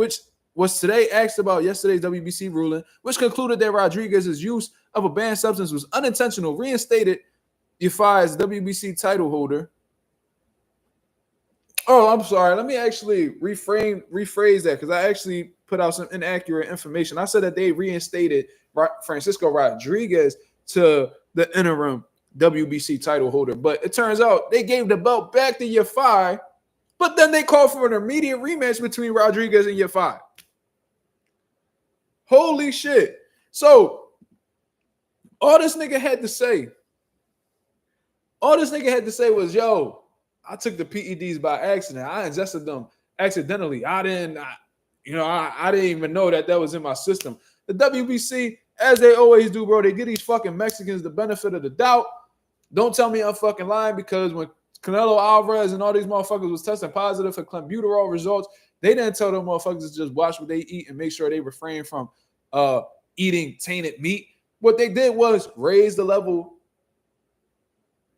WBC ruling, which concluded that Rodriguez's use of a banned substance was unintentional, reinstated UFI's WBC title holder. Oh, I'm sorry. Let me actually rephrase that, because I actually put out some inaccurate information. I said that they reinstated Francisco Rodriguez to the interim WBC title holder, but it turns out they gave the belt back to UFI, but then they called for an immediate rematch between Rodriguez and UFI. Holy shit. So all this nigga had to say was, yo, I took the PEDs by accident. I ingested them accidentally. I didn't even know that was in my system. The WBC, as they always do, bro, they give these fucking Mexicans the benefit of the doubt. Don't tell me I'm fucking lying, because when Canelo Alvarez and all these motherfuckers was testing positive for clenbuterol results, they didn't tell them motherfuckers to just watch what they eat and make sure they refrain from eating tainted meat. What they did was raise the level.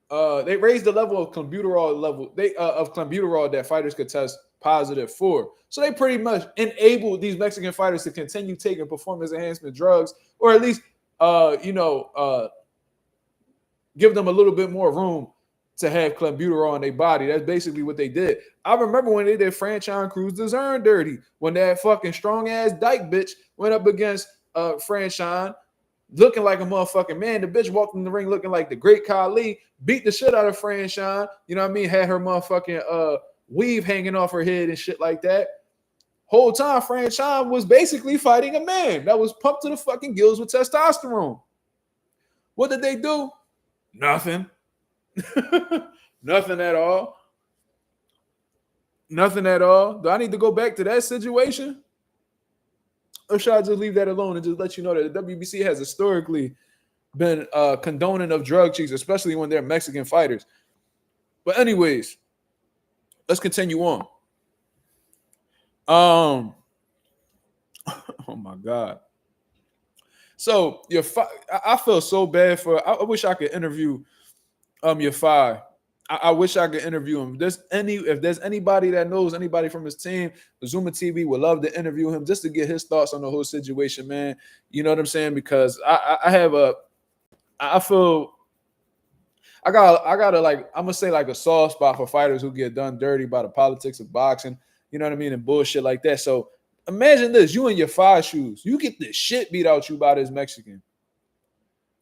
They raised the level of clenbuterol that fighters could test positive for. So they pretty much enabled these Mexican fighters to continue taking performance enhancement drugs, or at least give them a little bit more room to have clenbuterol in their body. That's basically what they did. I remember when they did Franchon Cruz DAZN dirty, when that fucking strong ass dyke bitch went up against Franchon, looking like a motherfucking man. The bitch walked in the ring looking like the great Khali, beat the shit out of Franchon. You know what I mean? Had her motherfucking weave hanging off her head and shit like that. Whole time, Franchon was basically fighting a man that was pumped to the fucking gills with testosterone. What did they do? Nothing. Nothing at all. Nothing at all. Do I need to go back to that situation? Or should I just leave that alone and just let you know that the WBC has historically been condoning of drug use, especially when they're Mexican fighters? But anyways, let's continue on. Oh my God. So I feel so bad for. I wish I could interview UFI. I wish I could interview him. If there's anybody that knows anybody from his team, Mazuma TV would love to interview him just to get his thoughts on the whole situation, man. You know what I'm saying? Because I got I'm gonna say like a soft spot for fighters who get done dirty by the politics of boxing. You know what I mean? And bullshit like that. So imagine this: you in your UFI shoes, you get the shit beat out you by this Mexican.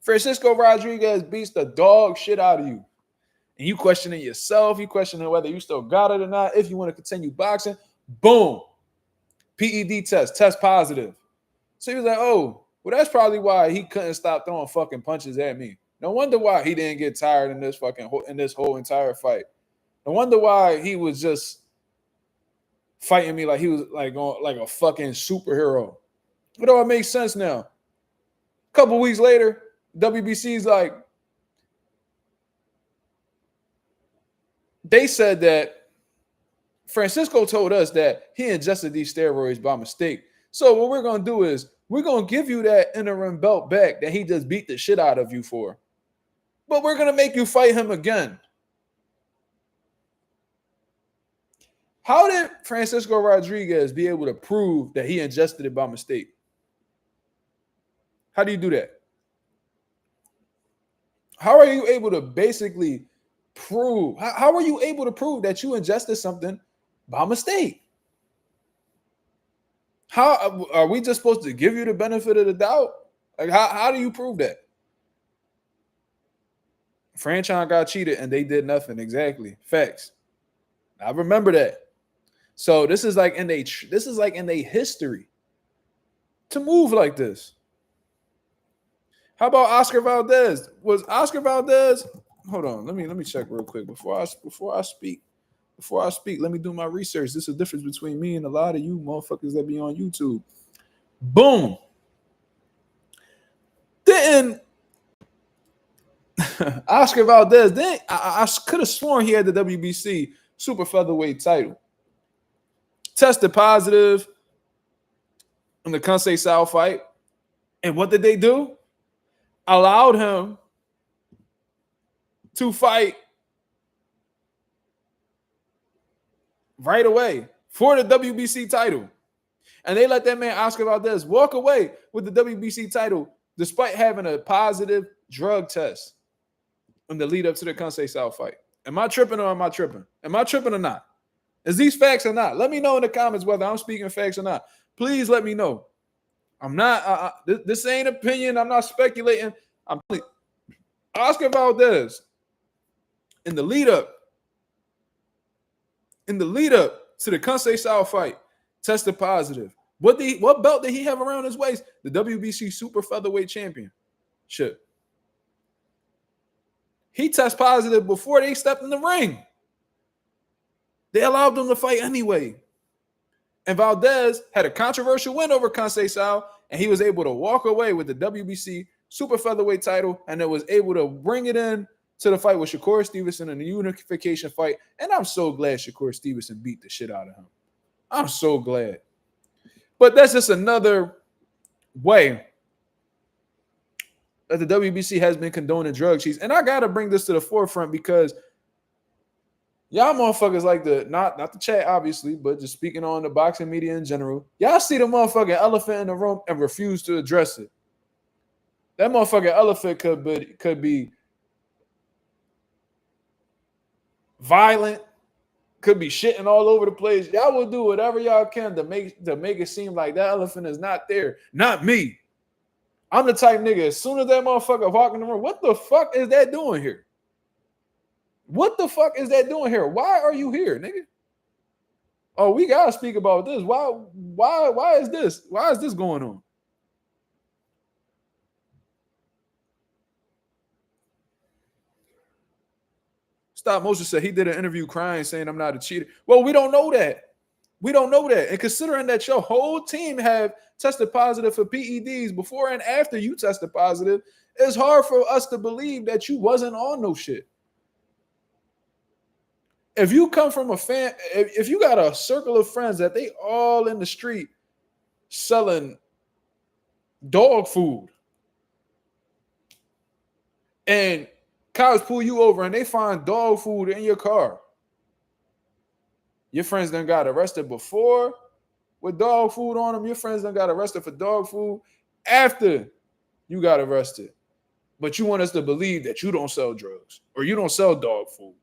Francisco Rodriguez beats the dog shit out of you. And you questioning yourself, you questioning whether you still got it or not, if you want to continue boxing, boom, PED test positive. So he was like, oh, well, that's probably why he couldn't stop throwing fucking punches at me. No wonder why he didn't get tired in this whole entire fight. No wonder why he was just fighting me like he was like a fucking superhero. It all makes sense now. A couple weeks later, WBC's like, they said that Francisco told us that he ingested these steroids by mistake. So what we're going to do is we're going to give you that interim belt back that he just beat the shit out of you for. But we're going to make you fight him again. How did Francisco Rodriguez be able to prove that he ingested it by mistake? How do you do that? How are you able to basically prove? How are you able to prove that you ingested something by mistake? How are we just supposed to give you the benefit of the doubt? Like, how do you prove that? Franchise got cheated and they did nothing. Exactly. Facts. I remember that. So this is like in a history to move like this. How about Oscar Valdez? Was Oscar Valdez? Hold on, let me check real quick before I speak. Before I speak, let me do my research. This is the difference between me and a lot of you motherfuckers that be on YouTube. Boom. Didn't Oscar Valdez? Then I could have sworn he had the WBC super featherweight title. Tested positive in the Kansei Sao fight. And what did they do? Allowed him to fight right away for the WBC title. And they let that man Oscar Valdez walk away with the WBC title despite having a positive drug test in the lead up to the Kansei Sao fight. Am I tripping or am I tripping? Am I tripping or not? Is these facts or not? Let me know in the comments whether I'm speaking facts or not. Please let me know. I'm not. This ain't opinion. I'm not speculating. Oscar Valdez in the lead up to the Kansei Sao fight tested positive. What belt did he have around his waist? The WBC Super Featherweight Championship. He tested positive before they stepped in the ring. They allowed them to fight anyway. And Valdez had a controversial win over Kansei Sao, and he was able to walk away with the WBC Super Featherweight title, and then was able to bring it in to the fight with Shakur Stevenson in the unification fight. And I'm so glad Shakur Stevenson beat the shit out of him. I'm so glad. But that's just another way that the WBC has been condoning drug cheats. And I got to bring this to the forefront because y'all motherfuckers like not the chat, obviously, but just speaking on the boxing media in general, y'all see the motherfucking elephant in the room and refuse to address it. That motherfucking elephant could be violent, could be shitting all over the place. Y'all will do whatever y'all can to make it seem like that elephant is not there. Not me. I'm the type nigga, as soon as that motherfucker walk in the room, what the fuck is that doing here? What the fuck is that doing here? Why are you here, nigga? Oh, we gotta speak about this. Why is this? Why is this going on? Stop Motion said he did an interview crying saying I'm not a cheater. Well, we don't know that. We don't know that. And considering that your whole team have tested positive for PEDs before and after you tested positive, it's hard for us to believe that you wasn't on no shit. If you come from if you got a circle of friends that they all in the street selling dog food, and cops pull you over and they find dog food in your car, your friends done got arrested before with dog food on them. Your friends done got arrested for dog food after you got arrested. But you want us to believe that you don't sell drugs or you don't sell dog food.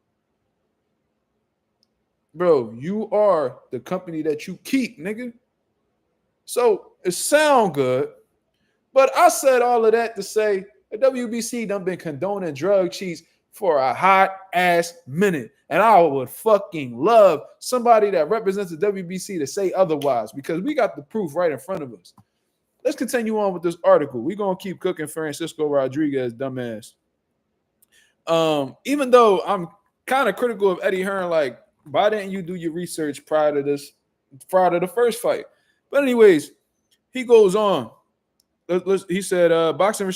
Bro, you are the company that you keep, nigga. So it sound good, but I said all of that to say the WBC done been condoning drug cheats for a hot ass minute. And I would fucking love somebody that represents the WBC to say otherwise, because we got the proof right in front of us. Let's continue on with this article. We're going to keep cooking Francisco Rodriguez, dumbass. Even though I'm kind of critical of Eddie Hearn, like, why didn't you do your research prior to the first fight? But anyways, he goes on. He said, boxing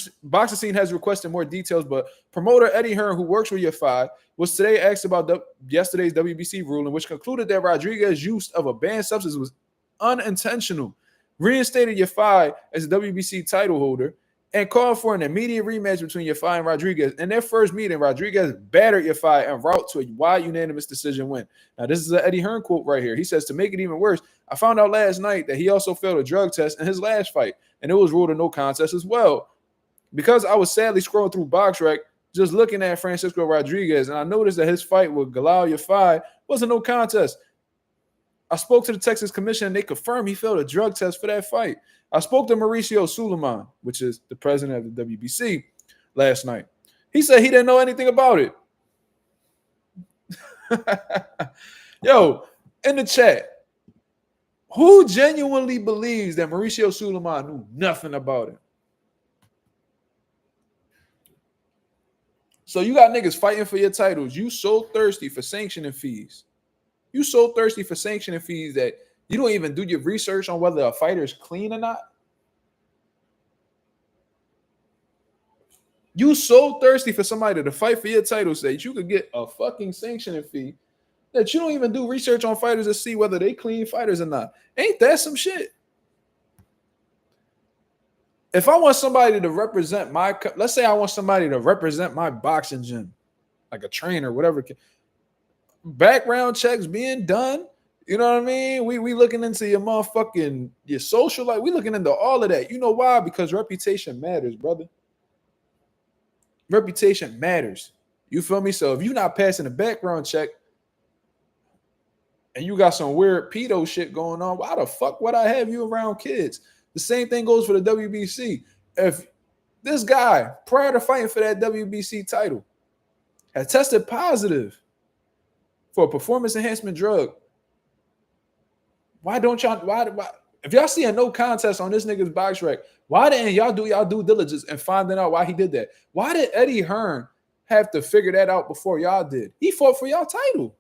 scene has requested more details, but promoter Eddie Hearn, who works with UFI, was today asked about yesterday's WBC ruling, which concluded that Rodriguez's use of a banned substance was unintentional, reinstated UFI as the WBC title holder, and called for an immediate rematch between UFI and Rodriguez. In their first meeting, Rodriguez battered UFI en route to a wide unanimous decision win. Now, this is an Eddie Hearn quote right here. He says, to make it even worse, I found out last night that he also failed a drug test in his last fight. and it was ruled a no contest as well. Because I was sadly scrolling through BoxRec, just looking at Francisco Rodriguez, and I noticed that his fight with Galal Yafai was a no contest. I spoke to the Texas Commission, and they confirmed he failed a drug test for that fight. I spoke to Mauricio Suleiman, which is the president of the WBC, last night. He said he didn't know anything about it. Yo, in the chat, who genuinely believes that Mauricio Suleiman knew nothing about it? So you got niggas fighting for your titles. You so thirsty for sanctioning fees. You so thirsty for sanctioning fees that you don't even do your research on whether a fighter is clean or not. You so thirsty for somebody to fight for your titles that you could get a fucking sanctioning fee that you don't even do research on fighters to see whether they clean fighters or not. Ain't that some shit? If I want somebody to represent let's say I want somebody to represent my boxing gym, like a trainer, whatever, background checks being done, you know what I mean? We looking into your motherfucking, your social life. We looking into all of that. You know why? Because reputation matters, brother. Reputation matters. You feel me? So if you're not passing a background check and you got some weird pedo shit going on, why the fuck would I have you around kids? The same thing goes for the WBC. If this guy, prior to fighting for that WBC title, had tested positive for a performance enhancement drug, why don't y'all, why if y'all see a no contest on this nigga's BoxRec, why didn't y'all do y'all due diligence and finding out why he did that? Why did Eddie Hearn have to figure that out before y'all did? He fought for y'all title.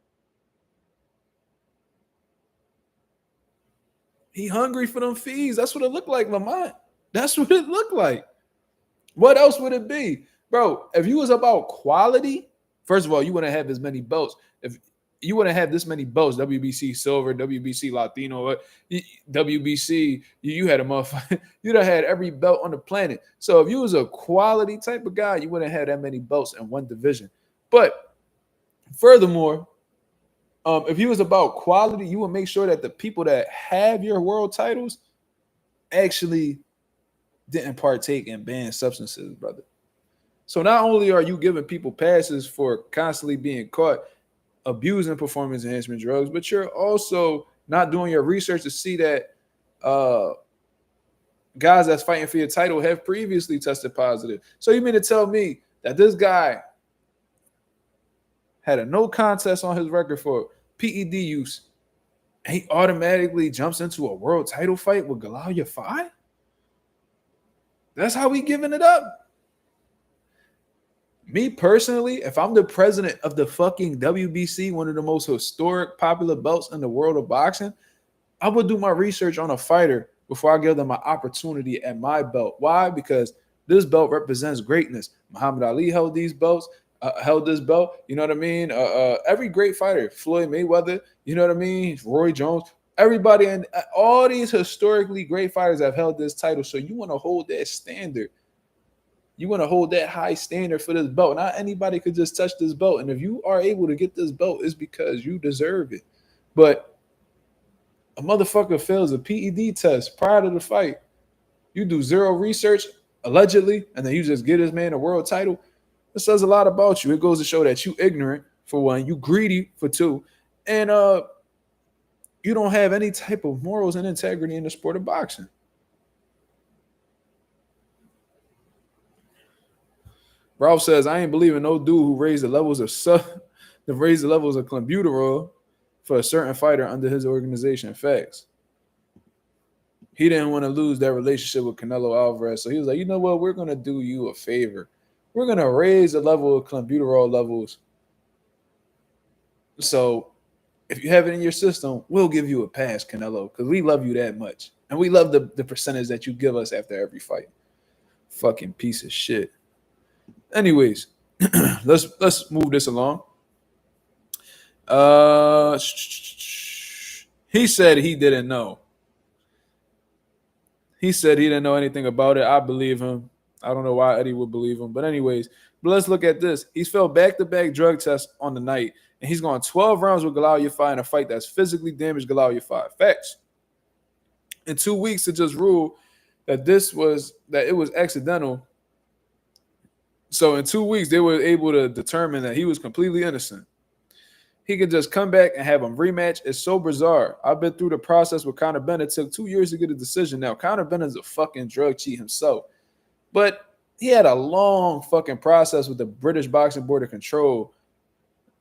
He hungry for them fees. That's what it looked like, Lamont. That's what it looked like. What else would it be? Bro, if you was about quality, first of all, you wouldn't have as many belts. If you wouldn't have this many belts, WBC Silver, WBC Latino, WBC, you had a motherfucker. You'd have had every belt on the planet. So if you was a quality type of guy, you wouldn't have that many belts in one division. But furthermore, if he was about quality, you would make sure that the people that have your world titles actually didn't partake in banned substances, brother. So not only are you giving people passes for constantly being caught abusing performance enhancement drugs, but you're also not doing your research to see that guys that's fighting for your title have previously tested positive. So you mean to tell me that this guy had a no contest on his record for PED use, and he automatically jumps into a world title fight with Galal Yafai? That's how we giving it up. Me personally, if I'm the president of the fucking WBC, one of the most historic, popular belts in the world of boxing, I would do my research on a fighter before I give them an opportunity at my belt. Why? Because this belt represents greatness. Muhammad Ali held these belts. Held this belt, you know what I mean? Every great fighter, Floyd Mayweather, you know what I mean? Roy Jones, everybody, and all these historically great fighters have held this title. So you want to hold that standard. You want to hold that high standard for this belt. Not anybody could just touch this belt. And if you are able to get this belt, it's because you deserve it. But a motherfucker fails a PED test prior to the fight. You do zero research, allegedly, and then you just get this man a world title. It says a lot about you. It goes to show that you ignorant, for one, you greedy, for two, and you don't have any type of morals and integrity in the sport of boxing. Ralph says, I ain't believing no dude who raised the levels of clenbuterol for a certain fighter under his organization. Facts. He didn't want to lose that relationship with Canelo Alvarez, so he was like, you know what? We're going to do you a favor. We're going to raise the level of clenbuterol levels. So if you have it in your system, we'll give you a pass, Canelo, because we love you that much. And we love the percentage that you give us after every fight. Fucking piece of shit. Anyways, let's move this along. He said he didn't know. He said he didn't know anything about it. I believe him. I don't know why Eddie would believe him. But anyways, let's look at this. He's failed back-to-back drug tests on the night, and he's gone 12 rounds with Galal Yafai in a fight that's physically damaged Galal Yafai. Facts. In 2 weeks to just rule that it was accidental. So in 2 weeks, they were able to determine that he was completely innocent. He could just come back and have him rematch. It's so bizarre. I've been through the process with Conor Benn. It took 2 years to get a decision. Now, Conor Benn is a fucking drug cheat himself. But he had a long fucking process with the British Boxing Board of Control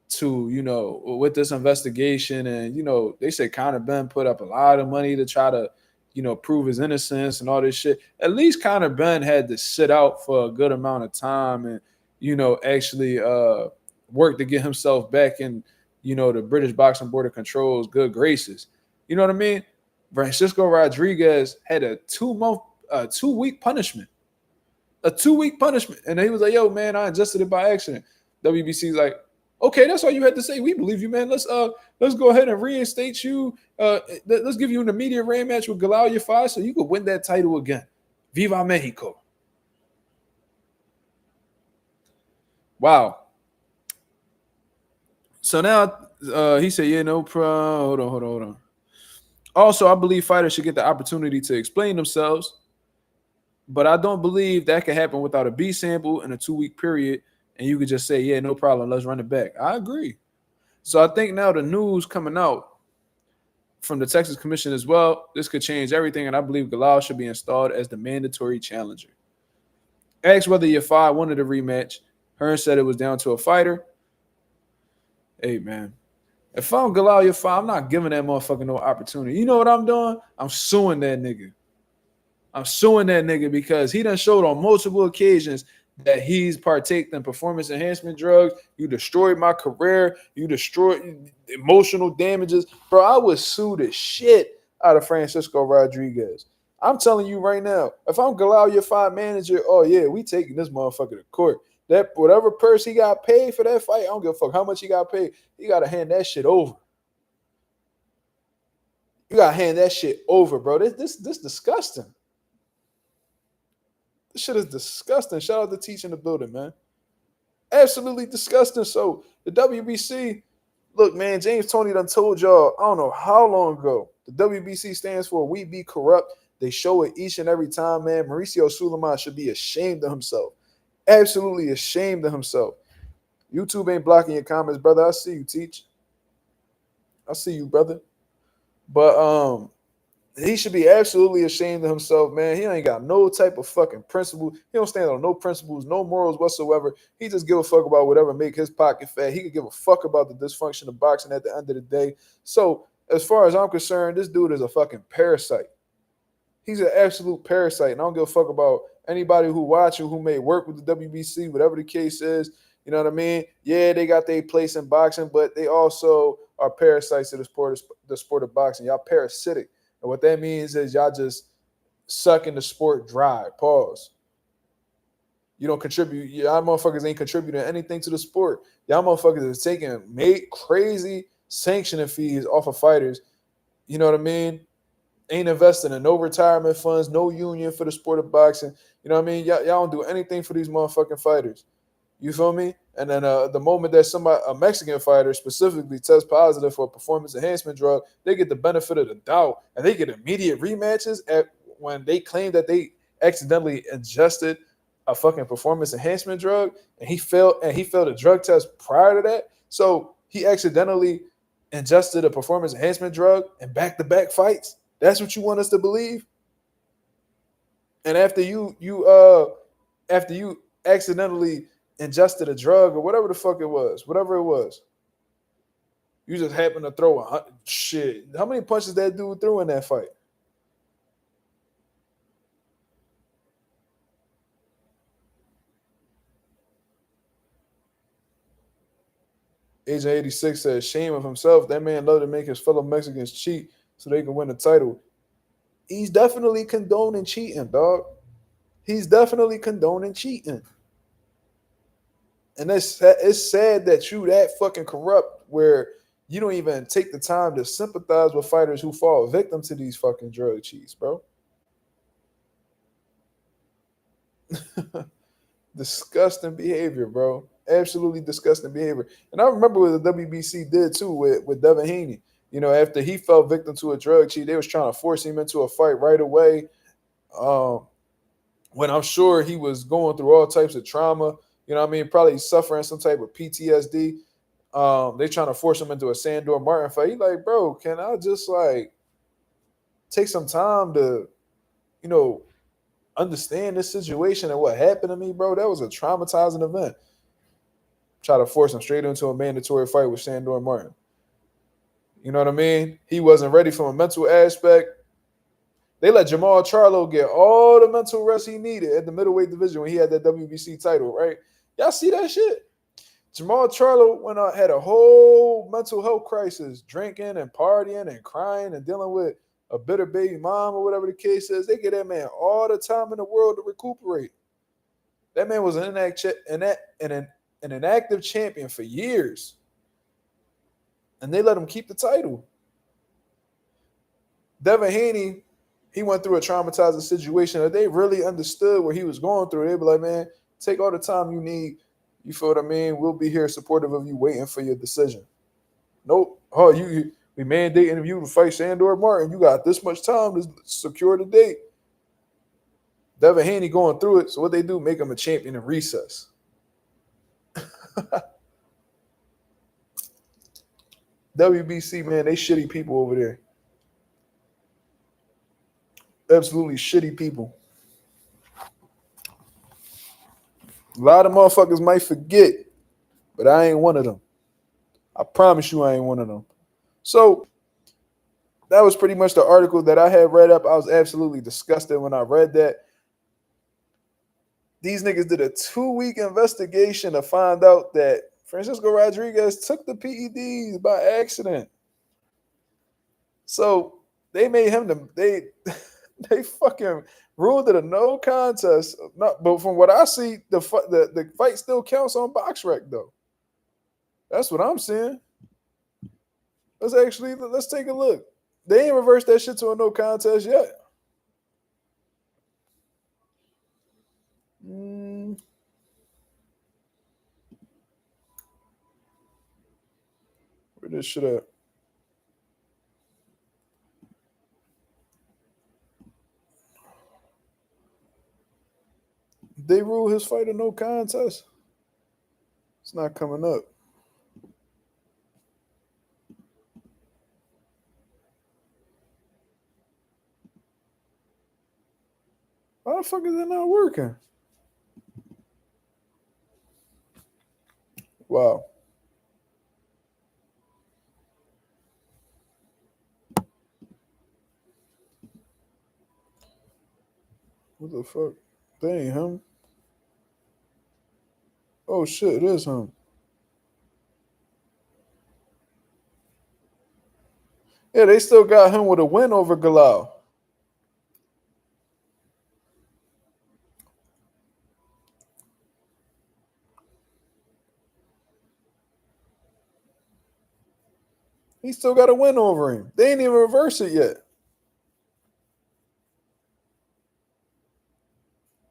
to, with this investigation. And, they say Conor Benn put up a lot of money to try to, prove his innocence and all this shit. At least Conor Benn had to sit out for a good amount of time and, actually work to get himself back in, the British Boxing Board of Control's good graces. You know what I mean? Francisco Rodriguez had a 2-week punishment. A 2-week punishment. And he was like, yo, man, I adjusted it by accident. WBC's like, okay, that's all you had to say. We believe you, man. Let's go ahead and reinstate you. Let's give you an immediate rematch with Galal Yafai so you could win that title again. Viva Mexico. Wow. So now he said, yeah, no problem. Hold on. Also, I believe fighters should get the opportunity to explain themselves, but I don't believe that can happen without a B sample in a 2-week period, and you could just say, yeah, no problem, let's run it back. I agree. So I think now the news coming out from the Texas Commission as well, this could change everything, and I believe Galal should be installed as the mandatory challenger. Asked whether Yafai wanted a rematch. Hearn said it was down to a fighter. Hey, man. If I'm Galal Yafai, I'm not giving that motherfucker no opportunity. You know what I'm doing? I'm suing that nigga. Because he done showed on multiple occasions that he's partaked in performance enhancement drugs. You destroyed my career. You destroyed emotional damages. Bro, I would sue the shit out of Francisco Rodriguez. I'm telling you right now, if I'm Galal Yafai manager, oh yeah, we taking this motherfucker to court. That whatever purse he got paid for that fight, I don't give a fuck how much he got paid. You got to hand that shit over. You got to hand that shit over, bro. This disgusting. This shit is disgusting. Shout out to Teach in the building, man. Absolutely disgusting. So the WBC, look, man, James Toney done told y'all, I don't know how long ago, the WBC stands for We Be Corrupt. They show it each and every time, man. Mauricio Suleiman should be ashamed of himself. Absolutely ashamed of himself. YouTube ain't blocking your comments, brother. I see you, Teach. I see you, brother. But he should be absolutely ashamed of himself, man. He ain't got no type of fucking principle. He don't stand on no principles, no morals whatsoever. He just give a fuck about whatever make his pocket fat. He could give a fuck about the dysfunction of boxing at the end of the day. So as far as I'm concerned, this dude is a fucking parasite. He's an absolute parasite, and I don't give a fuck about anybody who watching who may work with the WBC, whatever the case is. You know what I mean? Yeah, they got their place in boxing, but they also are parasites to the sport of boxing. Y'all parasitic. And what that means is y'all just sucking the sport dry. Pause. You don't contribute. Y'all motherfuckers ain't contributing anything to the sport. Y'all motherfuckers is taking crazy sanctioning fees off of fighters. You know what I mean? Ain't investing in no retirement funds, no union for the sport of boxing. You know what I mean? Y'all don't do anything for these motherfucking fighters. You feel me? And then the moment that a Mexican fighter specifically tests positive for a performance enhancement drug, they get the benefit of the doubt, and they get immediate rematches when they claim that they accidentally ingested a fucking performance enhancement drug, and he failed a drug test prior to that. So he accidentally ingested a performance enhancement drug in back-to-back fights. That's what you want us to believe? And after you accidentally ingested a drug or whatever the fuck it was, you just happen to throw shit. How many punches that dude threw in that fight? Agent 86 says, shame of himself. That man loved to make his fellow Mexicans cheat so they can win the title. He's definitely condoning cheating, dog. He's definitely condoning cheating. And it's sad that you that fucking corrupt where you don't even take the time to sympathize with fighters who fall victim to these fucking drug cheats, bro. Disgusting behavior, bro. Absolutely disgusting behavior. And I remember what the WBC did too with Devin Haney. You know, after he fell victim to a drug cheat, they was trying to force him into a fight right away. when I'm sure he was going through all types of trauma. You know what I mean? Probably suffering some type of PTSD. They trying to force him into a Sandor Martin fight. He like, bro, can I just like take some time to, you know, understand this situation and what happened to me, bro? That was a traumatizing event. Try to force him straight into a mandatory fight with Sandor Martin. You know what I mean? He wasn't ready from a mental aspect. They let Jamal Charlo get all the mental rest he needed at the middleweight division when he had that WBC title, right? Y'all see that shit? Jamal Charlo went out, had a whole mental health crisis, drinking and partying and crying and dealing with a bitter baby mom or whatever the case is. They give that man all the time in the world to recuperate. That man was an inactive champion for years. And they let him keep the title. Devin Haney, he went through a traumatizing situation that they really understood what he was going through. They'd be like, man, take all the time you need. You feel what I mean? We'll be here supportive of you, waiting for your decision. Nope. Oh, we mandating you to fight Sandor Martin. You got this much time to secure the date. Devin Haney going through it. So what they do, make him a champion in recess. WBC, man, they shitty people over there. Absolutely shitty people. A lot of motherfuckers might forget, but I ain't one of them. I promise you I ain't one of them. So that was pretty much the article that I had read up. I was absolutely disgusted when I read that. These niggas did a 2-week investigation to find out that Francisco Rodriguez took the PEDs by accident. So they made him they fucking ruled it a no contest. But from what I see, the fight still counts on BoxRec though. That's what I'm seeing. Let's take a look. They ain't reversed that shit to a no contest yet. Where this shit at? They rule his fight a no contest. It's not coming up. Why the fuck is it not working? Wow. What the fuck? That ain't him. Oh shit, it is him. Yeah, they still got him with a win over Galal. He still got a win over him. They ain't even reverse it yet.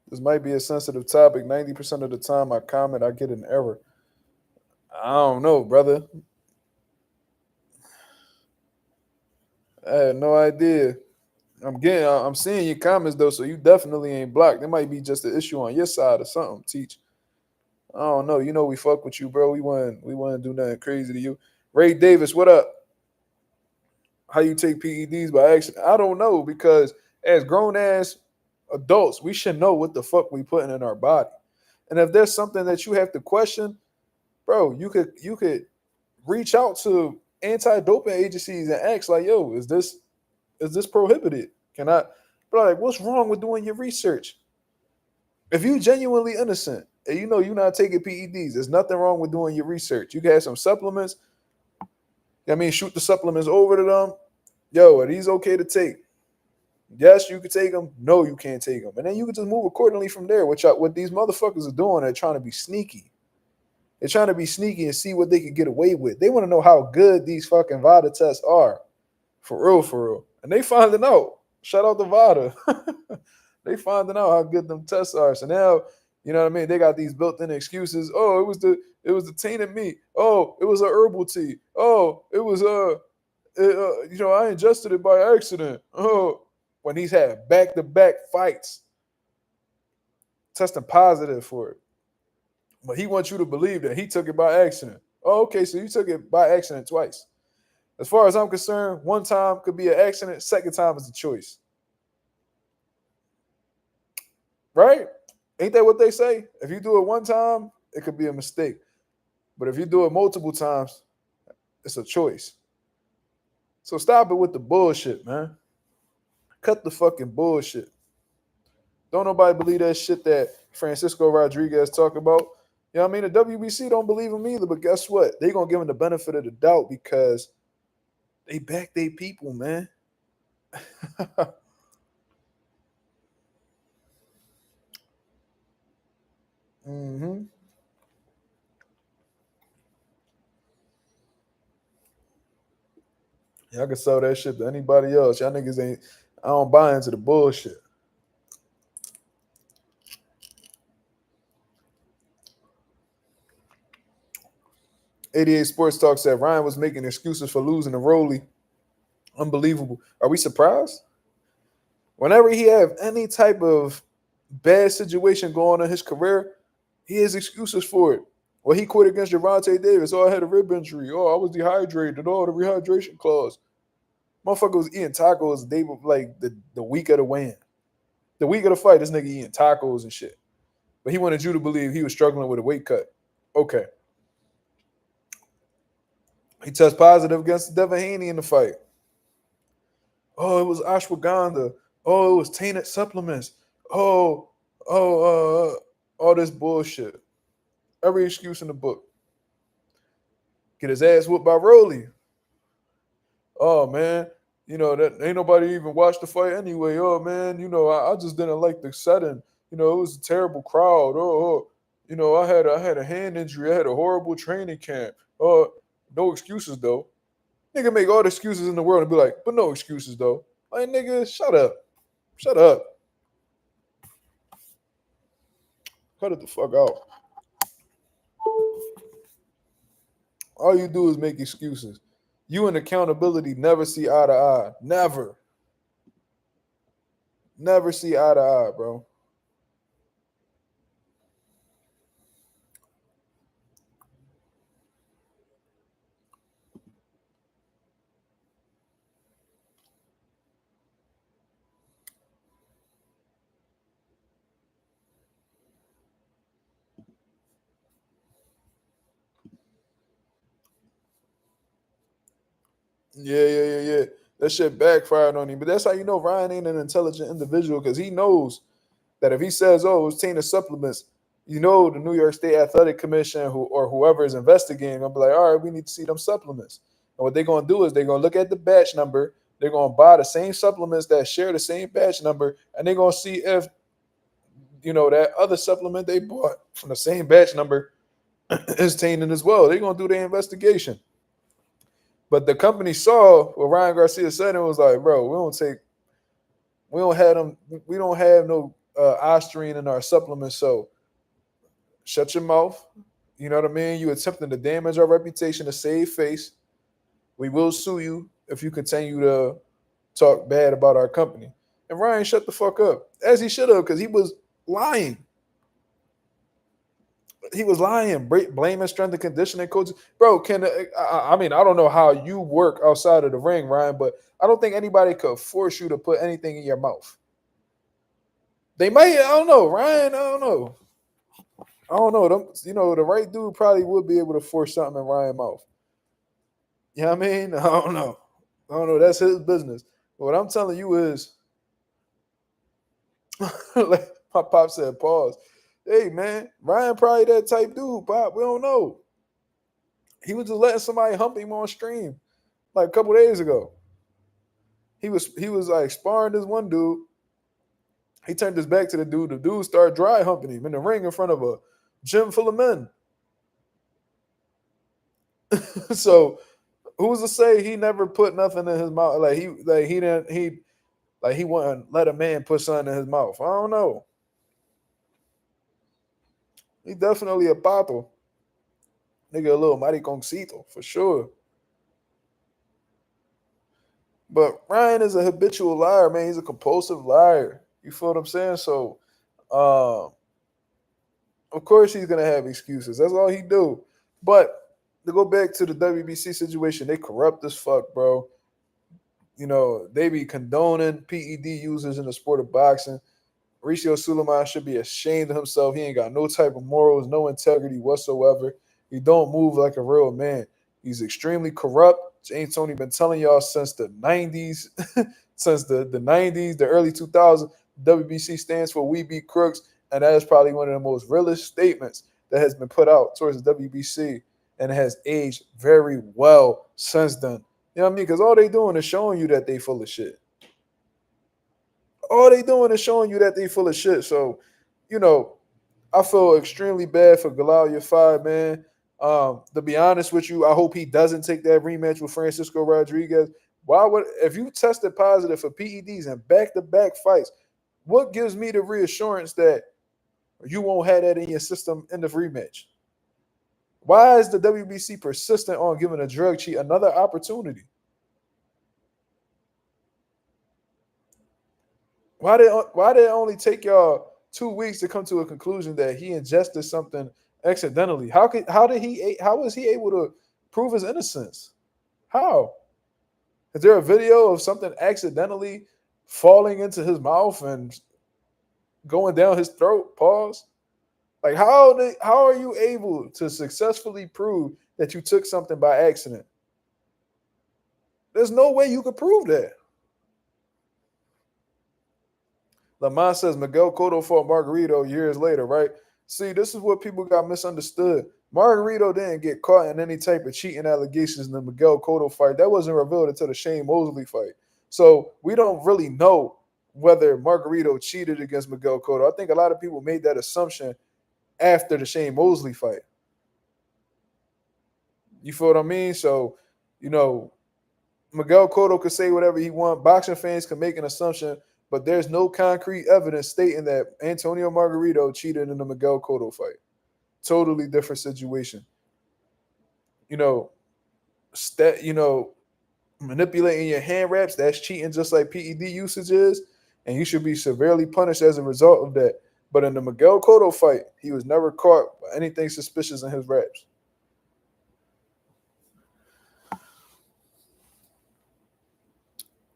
This might be a sensitive topic. 90% of the time I comment, I get an error. I don't know, brother. I had no idea. I'm seeing your comments though, so you definitely ain't blocked. There might be just an issue on your side or something, Teach. I don't know. You know we fuck with you, bro. We want to do nothing crazy to you. Ray Davis, what up? How you take PEDs by accident? I don't know, because as grown ass adults, we should know what the fuck we putting in our body. And if there's something that you have to question, bro, you could reach out to anti-doping agencies and ask like, yo, is this prohibited? Can I, bro, like, what's wrong with doing your research? If you genuinely innocent and you know you're not taking PEDs, there's nothing wrong with doing your research. You can have some supplements. I mean, shoot the supplements over to them. Yo, are these okay to take? Yes, you can take them. No, you can't take them. And then you can just move accordingly from there. What these motherfuckers are doing, they're trying to be sneaky. They're trying to be sneaky and see what they can get away with. They want to know how good these fucking VADA tests are. For real, for real. And they finding out. Shout out to VADA. They finding out how good them tests are. So now, you know what I mean? They got these built-in excuses. Oh, it was the tainted meat. Oh, it was a herbal tea. Oh, it was I ingested it by accident. Oh, when he's had back-to-back fights testing positive for it. But he wants you to believe that he took it by accident. Oh, okay, so you took it by accident twice. As far as I'm concerned, one time could be an accident, second time is a choice. Right? Ain't that what they say? If you do it one time, it could be a mistake. But if you do it multiple times, it's a choice. So stop it with the bullshit, man. Cut the fucking bullshit. Don't nobody believe that shit that Francisco Rodriguez talk about. You know what I mean? The WBC don't believe him either, but guess what? They gonna give him the benefit of the doubt because they back their people, man. Mm-hmm. Y'all can sell that shit to anybody else. Y'all niggas ain't. I don't buy into the bullshit. '88 Sports Talk said Ryan was making excuses for losing to Rolly. Unbelievable. Are we surprised? Whenever he have any type of bad situation going on in his career, he has excuses for it. Well, he quit against Javante Davis. Oh, I had a rib injury. Oh, I was dehydrated. Oh, the rehydration clause. Motherfucker was eating tacos the day like the week of the win. The week of the fight, this nigga eating tacos and shit. But he wanted you to believe he was struggling with a weight cut. Okay. He tested positive against Devin Haney in the fight. Oh, it was ashwagandha. Oh, it was tainted supplements. Oh, all this bullshit. Every excuse in the book. Get his ass whooped by Rolly. Oh man, that ain't nobody even watched the fight anyway. Oh man, I just didn't like the setting. It was a terrible crowd. I had a hand injury. I had a horrible training camp. Oh, no excuses though. Nigga make all the excuses in the world and be like, but no excuses though. Like nigga, shut up. Shut up. Cut it the fuck out. All you do is make excuses. You and accountability never see eye to eye. Never. Never see eye to eye, bro. Yeah. That shit backfired on him. But that's how you know Ryan ain't an intelligent individual because he knows that if he says, oh, it's tainted supplements, the New York State Athletic Commission or whoever is investigating, gonna be like, all right, we need to see them supplements. And what they're gonna do is they're gonna look at the batch number, they're gonna buy the same supplements that share the same batch number, and they're gonna see if that other supplement they bought from the same batch number is tainted as well. They're gonna do their investigation. But the company saw what Ryan Garcia said and was like, bro, we don't have no ostarine in our supplements, so shut your mouth. You know what I mean? You attempting to damage our reputation to save face. We will sue you if you continue to talk bad about our company. And Ryan shut the fuck up, as he should have, because he was lying. He was lying, blaming strength and conditioning coaches. Bro, I don't know how you work outside of the ring, Ryan, but I don't think anybody could force you to put anything in your mouth. They might, I don't know, Ryan, I don't know. The right dude probably would be able to force something in Ryan's mouth. You know what I mean? I don't know. That's his business. But what I'm telling you is, like my pop said, pause. Hey, man, Ryan probably that type dude, Pop. We don't know. He was just letting somebody hump him on stream like a couple days ago. He was like sparring this one dude. He turned his back to the dude. The dude started dry humping him in the ring in front of a gym full of men. So who's to say he never put nothing in his mouth? He wouldn't let a man put something in his mouth. I don't know. He definitely a pato. Nigga, a little mariconcito for sure. But Ryan is a habitual liar, man. He's a compulsive liar. You feel what I'm saying? So, um, of course he's gonna have excuses. That's all he do. But to go back to the WBC situation, they corrupt as fuck, bro. You know, they be condoning PED users in the sport of boxing. Mauricio Suleiman should be ashamed of himself. He ain't got no type of morals, no integrity whatsoever. He don't move like a real man. He's extremely corrupt. James Tony been telling y'all since the 90s, since the 90s, the early 2000s. WBC stands for We Be Crooks, and that is probably one of the most realest statements that has been put out towards the WBC, and it has aged very well since then. You know what I mean? Because all they doing is showing you that they full of shit. All they doing is showing you that they full of shit. So, you know, I feel extremely bad for Galal Five, man. To be honest with you, I hope he doesn't take that rematch with Francisco Rodriguez. Why would if you tested positive for PEDs in back-to-back fights, what gives me the reassurance that you won't have that in your system in the rematch? Why is the WBC persistent on giving a drug cheat another opportunity? Why did it only take y'all 2 weeks to come to a conclusion that he ingested something accidentally? How was he able to prove his innocence? How? Is there a video of something accidentally falling into his mouth and going down his throat? Pause. Like how are you able to successfully prove that you took something by accident? There's no way you could prove that. Lamont says Miguel Cotto fought Margarito years later, right? See, this is what people got misunderstood. Margarito didn't get caught in any type of cheating allegations in the Miguel Cotto fight. That wasn't revealed until the Shane Mosley fight. So we don't really know whether Margarito cheated against Miguel Cotto. I think a lot of people made that assumption after the Shane Mosley fight. You feel what I mean? So, you know, Miguel Cotto could say whatever he wants. Boxing fans can make an assumption, but there's no concrete evidence stating that Antonio Margarito cheated in the Miguel Cotto fight. Totally different situation. You know, manipulating your hand wraps, that's cheating just like PED usage is, and you should be severely punished as a result of that. But in the Miguel Cotto fight, he was never caught by anything suspicious in his wraps.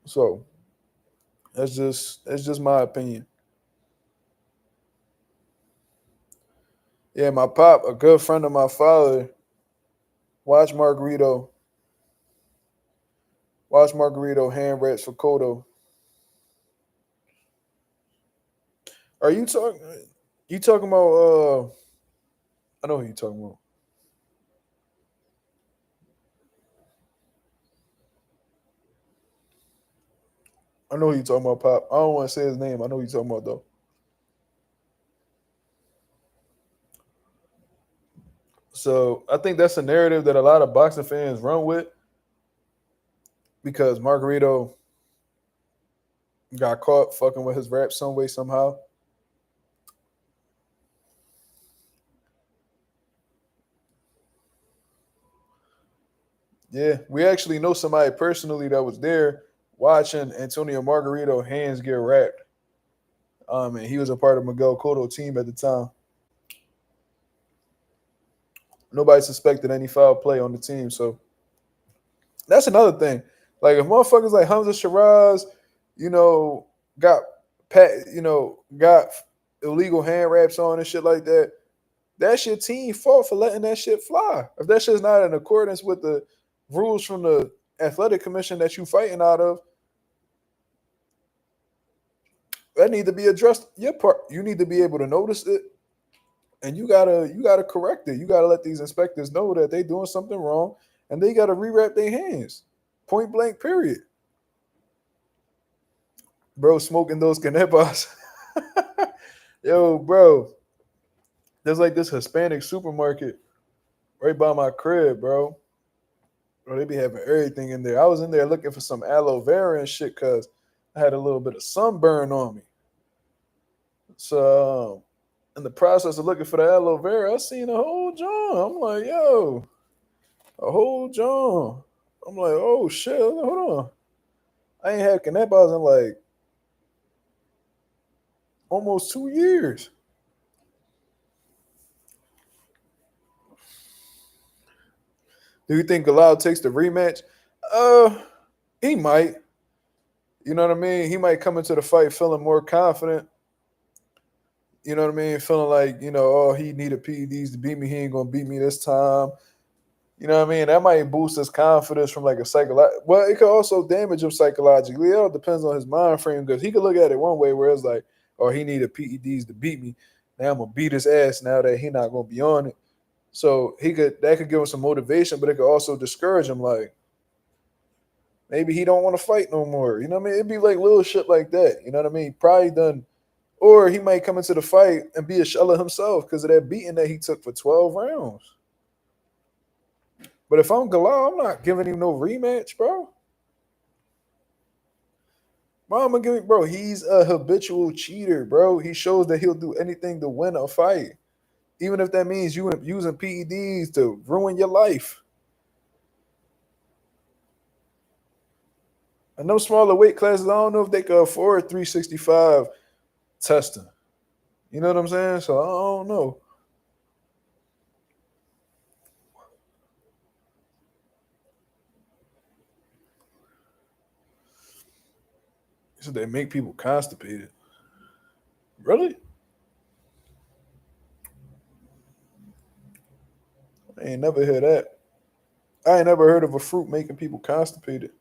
So that's just my opinion. Yeah, my pop, a good friend of my father, watch Margarito. Watch Margarito hand wraps for Cotto. Are you talking? You talking about? I know who you talking about. I know who you talking about, Pop. I don't want to say his name. I know who you talking about though. So I think that's a narrative that a lot of boxing fans run with because Margarito got caught fucking with his rap some way somehow. Yeah, we actually know somebody personally that was there watching Antonio Margarito hands get wrapped. And he was a part of Miguel Cotto team at the time. Nobody suspected any foul play on the team, so that's another thing. Like if motherfuckers like Hamza Shiraz, you know, got got illegal hand wraps on and shit like that, that's your team fault for letting that shit fly. If that shit's not in accordance with the rules from the athletic commission that you fighting out of, that need to be addressed. Your part, you need to be able to notice it, and you gotta correct it. You gotta let these inspectors know that they doing something wrong, and they gotta rewrap their hands. Point blank. Period. Bro, smoking those canebas. Yo, bro, there's like this Hispanic supermarket right by my crib, bro. Bro, they be having everything in there. I was in there looking for some aloe vera and shit because I had a little bit of sunburn on me. So in the process of looking for the aloe vera, I seen a whole John. I'm like, yo, a whole John. I'm like, oh shit, hold on. I ain't had Canapaz in like almost 2 years. Do you think Galal takes the rematch? He might. You know what I mean? He might come into the fight feeling more confident. You know what I mean? Feeling like, oh, he needed PEDs to beat me. He ain't gonna beat me this time. You know what I mean? That might boost his confidence from like a psychological. Well, it could also damage him psychologically. It all depends on his mind frame because he could look at it one way where it's like, oh, he needed PEDs to beat me. Now I'm gonna beat his ass now that he not gonna be on it. So that could give him some motivation, but it could also discourage him. Like maybe he don't want to fight no more. You know what I mean? It'd be like little shit like that. You know what I mean? Probably done, or he might come into the fight and be a shell of himself because of that beating that he took for 12 rounds. But if I'm Galal, I'm not giving him no rematch, bro. I'm gonna give it, bro. He's a habitual cheater, bro. He shows that he'll do anything to win a fight, even if that means you using PEDs to ruin your life. And those smaller weight classes, I don't know if they could afford 365 testing. You know what I'm saying? So I don't know. So they make people constipated. Really? I ain't never heard that. I ain't never heard of a fruit making people constipated.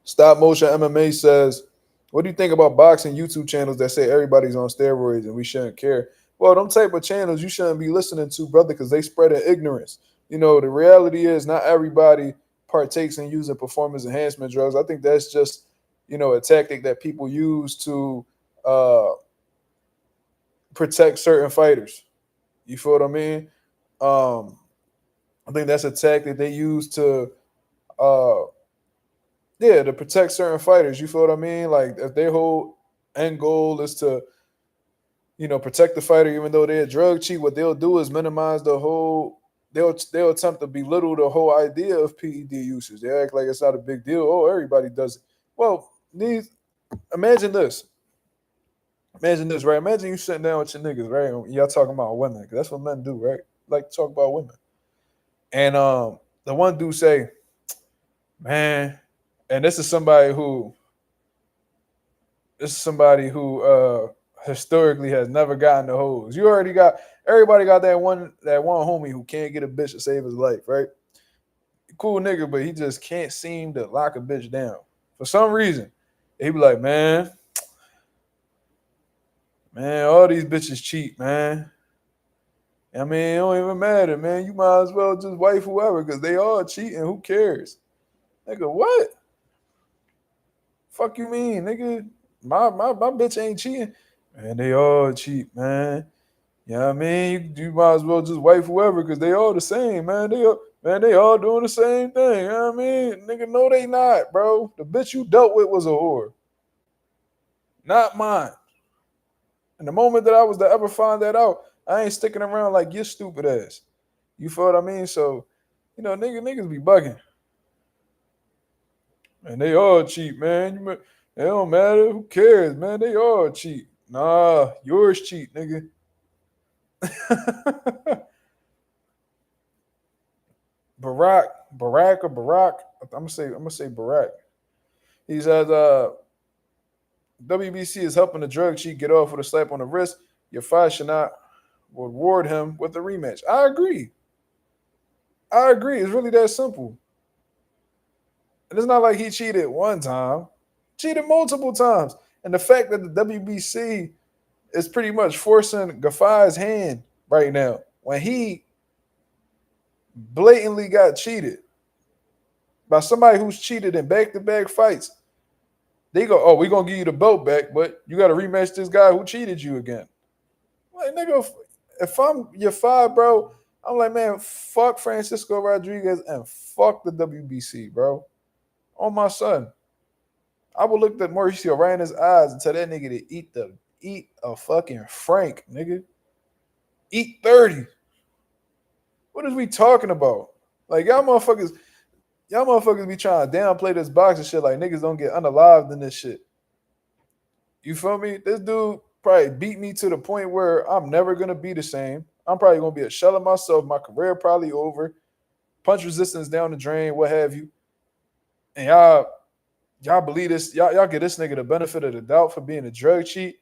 Stop Motion MMA says, what do you think about boxing YouTube channels that say everybody's on steroids and we shouldn't care? Well, them type of channels you shouldn't be listening to, brother, because they spread an ignorance. The reality is not everybody partakes in using performance enhancement drugs. I think that's just, a tactic that people use to protect certain fighters. You feel what I mean? Um, I think that's a tactic they use to uh, yeah, to protect certain fighters. You feel what I mean? Like if their whole end goal is to, protect the fighter, even though they're a drug cheat, what they'll do is minimize the whole. They'll attempt to belittle the whole idea of PED usage. They act like it's not a big deal. Oh, everybody does it. Well, imagine this. Imagine this, right? Imagine you sitting down with your niggas, right? And y'all talking about women, because that's what men do, right? Like to talk about women. And the one dude say, man, and this is somebody who historically has never gotten the hose. Everybody got that one homie who can't get a bitch to save his life, right? Cool nigga, but he just can't seem to lock a bitch down. For some reason. He be like, man, all these bitches cheat, man. I mean, it don't even matter, man. You might as well just wife whoever because they all cheating. Who cares? Nigga, what? Fuck you mean, nigga? My bitch ain't cheating. Man, they all cheat, man. You know what I mean? You might as well just wife whoever because they all the same, man. They all doing the same thing. You know what I mean? Nigga, no, they not, bro. The bitch you dealt with was a whore. Not mine. And the moment that I was to ever find that out, I ain't sticking around like your stupid ass. You feel what I mean? So, niggas be bugging. And they all cheat, man. It don't matter. Who cares, man? They all cheat. Nah, yours cheat, nigga. Barack. I'm gonna say Barack. He says, WBC is helping the drug cheat get off with a slap on the wrist. Your fight should not reward him with a rematch. I agree. It's really that simple. And it's not like he cheated one time. Cheated multiple times. And the fact that the WBC is pretty much forcing Gafai's hand right now when he blatantly got cheated by somebody who's cheated in back-to-back fights. They go, oh, we gonna give you the belt back, but you got to rematch this guy who cheated you again. Like, nigga, if I'm your five, bro, I'm like, man, fuck Francisco Rodriguez and fuck the WBC, bro. On my son, I would look at Mauricio right in his eyes and tell that nigga to eat a fucking Frank, nigga. Eat 30. What is we talking about? Like, y'all motherfuckers be trying to downplay this boxing shit like niggas don't get unalived in this shit. You feel me? This dude probably beat me to the point where I'm never gonna be the same. I'm probably gonna be a shell of myself. My career probably over. Punch resistance down the drain, what have you. And y'all believe this? Y'all give this nigga the benefit of the doubt for being a drug cheat.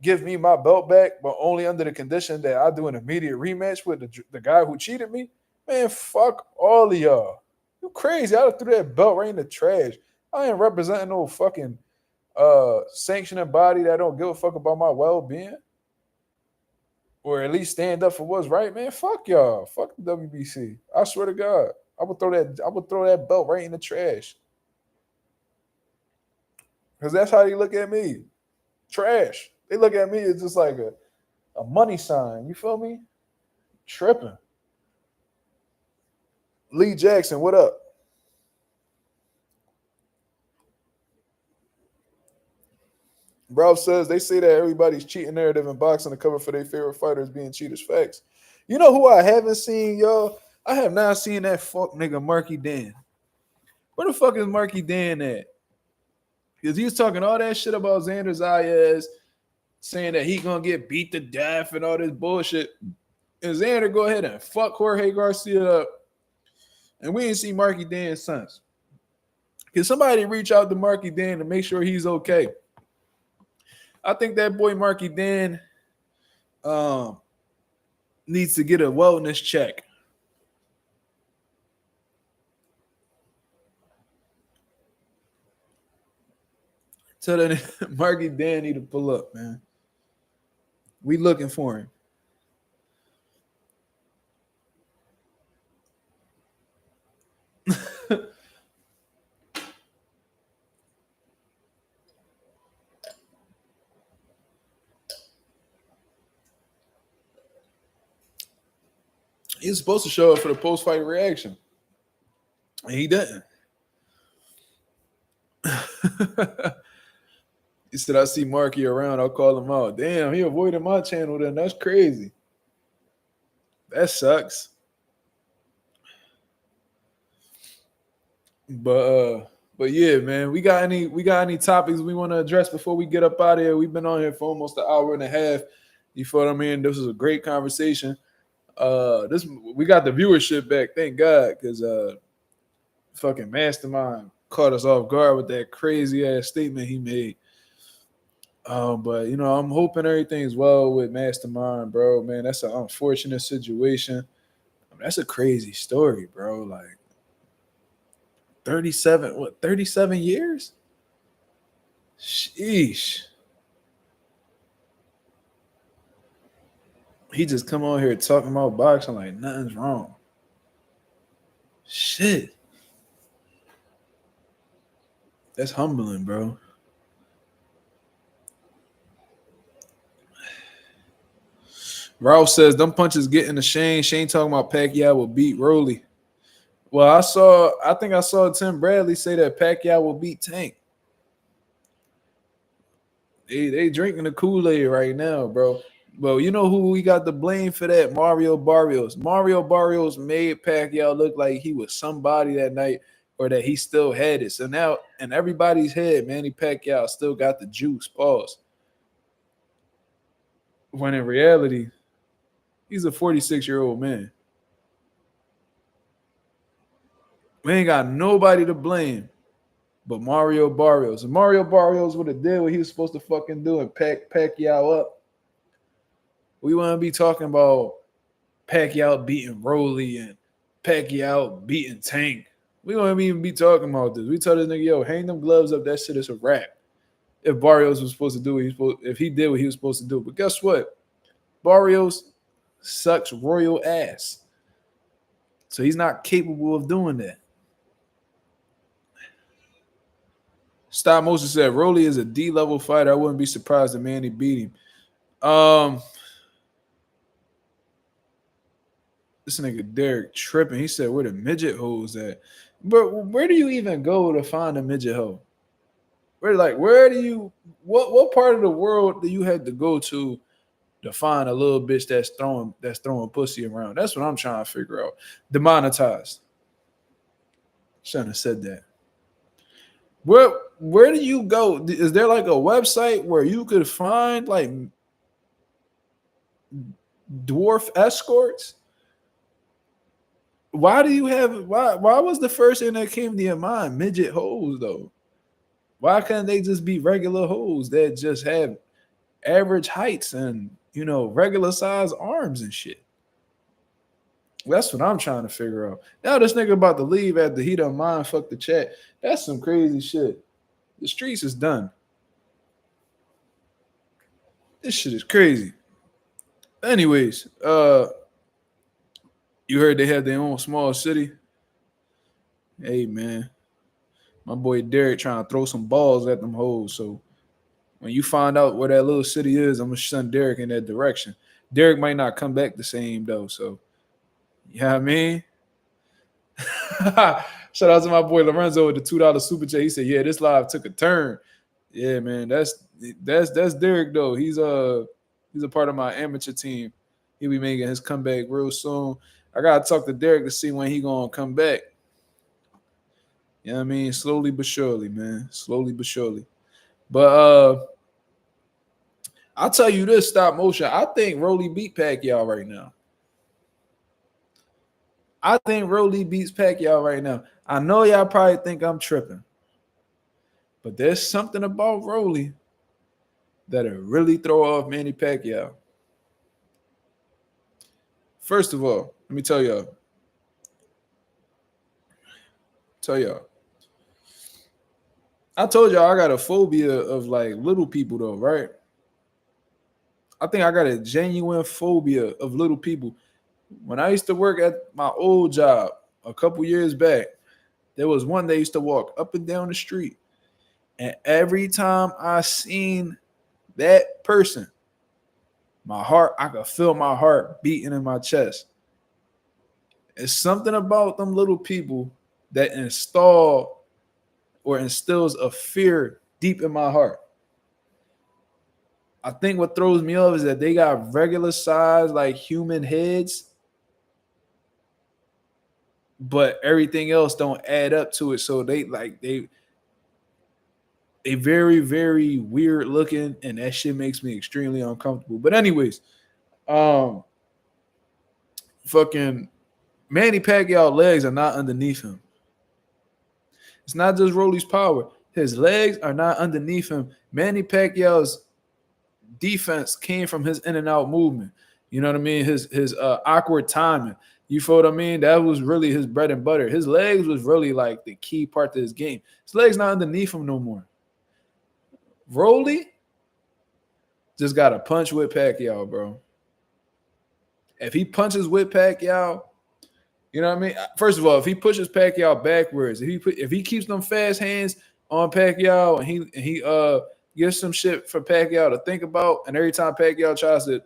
Give me my belt back, but only under the condition that I do an immediate rematch with the guy who cheated me. Man, fuck all of y'all. You crazy? I threw that belt right in the trash. I ain't representing no fucking sanctioning body that don't give a fuck about my well-being. Or at least stand up for what's right, man. Fuck y'all. Fuck the WBC. I swear to God. I would throw that belt right in the trash. Because that's how they look at me. Trash. They look at me as just like a money sign. You feel me? Tripping. Lee Jackson, what up? Ralph says they say that everybody's cheating narrative in boxing to cover for their favorite fighters being cheaters. Facts. You know who I haven't seen, y'all? I have not seen that fuck nigga Marky Dan. Where the fuck is Marky Dan at? Because he was talking all that shit about Xander Zayas, saying that he gonna get beat to death and all this bullshit. And Xander go ahead and fuck Jorge Garcia up. And we ain't see Marky Dan since. Can somebody reach out to Marky Dan to make sure he's okay? I think that boy Marky Dan needs to get a wellness check. Tell that Marky Dan need to pull up, man. We looking for him. He's supposed to show up for the post-fight reaction. And he didn't. He said, I see Marky around, I'll call him out. Damn, he avoided my channel then. That's crazy. That sucks. But yeah, man, we got any topics we want to address before we get up out of here? We've been on here for almost an hour and a half. You feel what I mean? This was a great conversation. We got the viewership back, thank God, because fucking Mastermind caught us off guard with that crazy ass statement he made. But you know, I'm hoping everything's well with Mastermind, bro. Man, that's an unfortunate situation. I mean, that's a crazy story, bro. Like 37 years? Sheesh. He just come on here talking about boxing like nothing's wrong. Shit. That's humbling, bro. Ralph says, them punches getting to Shane. Shane talking about Pacquiao will beat Rolly. Well, I think I saw Tim Bradley say that Pacquiao will beat Tank. They drinking the Kool-Aid right now, bro. Well, you know who we got the blame for that? Mario Barrios. Mario Barrios made Pacquiao look like he was somebody that night or that he still had it. So now in everybody's head, Manny Pacquiao still got the juice. Pause. When in reality, he's a 46-year-old man. We ain't got nobody to blame but Mario Barrios. If Mario Barrios would have did what he was supposed to fucking do and pack Pacquiao up, we wouldn't be talking about Pacquiao beating Rolly and Pacquiao beating Tank. We wouldn't even be talking about this. We told this nigga, yo, hang them gloves up. That shit is a wrap. If Barrios was supposed to do if he did what he was supposed to do. But guess what? Barrios sucks royal ass. So he's not capable of doing that. Stop Motion said Rolly is a D-level fighter. I wouldn't be surprised if Manny beat him. This nigga Derek tripping. He said, where the midget hoes at? But where do you even go to find a midget hoe? Where do you what part of the world do you have to go to find a little bitch that's throwing pussy around? That's what I'm trying to figure out. Demonetized. Shouldn't have said that. Where do you go? Is there like a website where you could find like dwarf escorts? Why do you have why was the first thing that came to your mind midget hoes though? Why can't they just be regular hoes that just have average heights and regular size arms and shit? That's what I'm trying to figure out. Now this nigga about to leave after he done mind fuck the chat. That's some crazy shit. The streets is done. This shit is crazy. Anyways, you heard they have their own small city. Hey man, my boy Derek trying to throw some balls at them hoes. So when you find out where that little city is, I'm gonna send Derek in that direction. Derek might not come back the same though. So you know what I mean? Shout out to my boy Lorenzo with the $2 super chat. He said, "Yeah, this live took a turn." Yeah, man, that's Derek though. He's a part of my amateur team. He'll be making his comeback real soon. I gotta talk to Derek to see when he gonna come back. You know what I mean? Slowly but surely, man. Slowly but surely. But I'll tell you this, Stop Motion. I think Rolly beat Pacquiao right now. I think Rolly beats Pacquiao right now. I know y'all probably think I'm tripping. But there's something about Rolly that'll really throw off Manny Pacquiao. First of all, let me tell y'all. I told y'all I got a phobia of like little people though, right? I think I got a genuine phobia of little people. When I used to work at my old job a couple years back, there was one that used to walk up and down the street. And every time I seen that person, I could feel my heart beating in my chest. It's something about them little people that instills a fear deep in my heart. I think what throws me off is that they got regular size, like human heads, but everything else don't add up to it. So they very, very weird looking, and that shit makes me extremely uncomfortable. But anyways, fucking Manny Pacquiao legs are not underneath him. It's not just Rolly's power. His legs are not underneath him. Manny Pacquiao's defense came from his in and out movement. You know what I mean? His awkward timing. You feel what I mean? That was really his bread and butter. His legs was really like the key part to his game. His legs not underneath him no more. Rolly just got to punch with Pacquiao, bro. If he punches with Pacquiao, you know what I mean? First of all, if he pushes Pacquiao backwards, if he keeps them fast hands on Pacquiao and he gives some shit for Pacquiao to think about, and every time Pacquiao tries to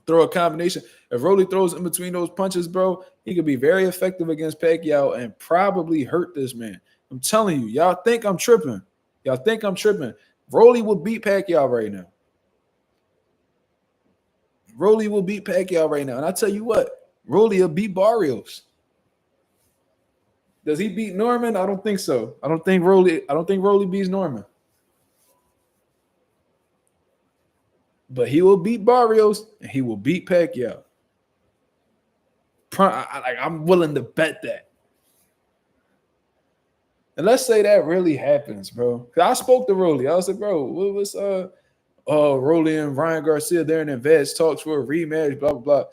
throw a combination, if Rolly throws in between those punches, bro, he could be very effective against Pacquiao and probably hurt this man. I'm telling you, y'all think I'm tripping. Rolly will beat Pacquiao right now. And I tell you what, Rolly will beat Barrios. Does he beat Norman? I don't think so. I don't think Rolly beats Norman. But he will beat Barrios and he will beat Pacquiao. I'm willing to bet that. And let's say that really happens, bro. Cause I spoke to Rolly. I was like, bro, what was Rolly and Ryan Garcia there in advanced talks for a rematch, blah, blah, blah.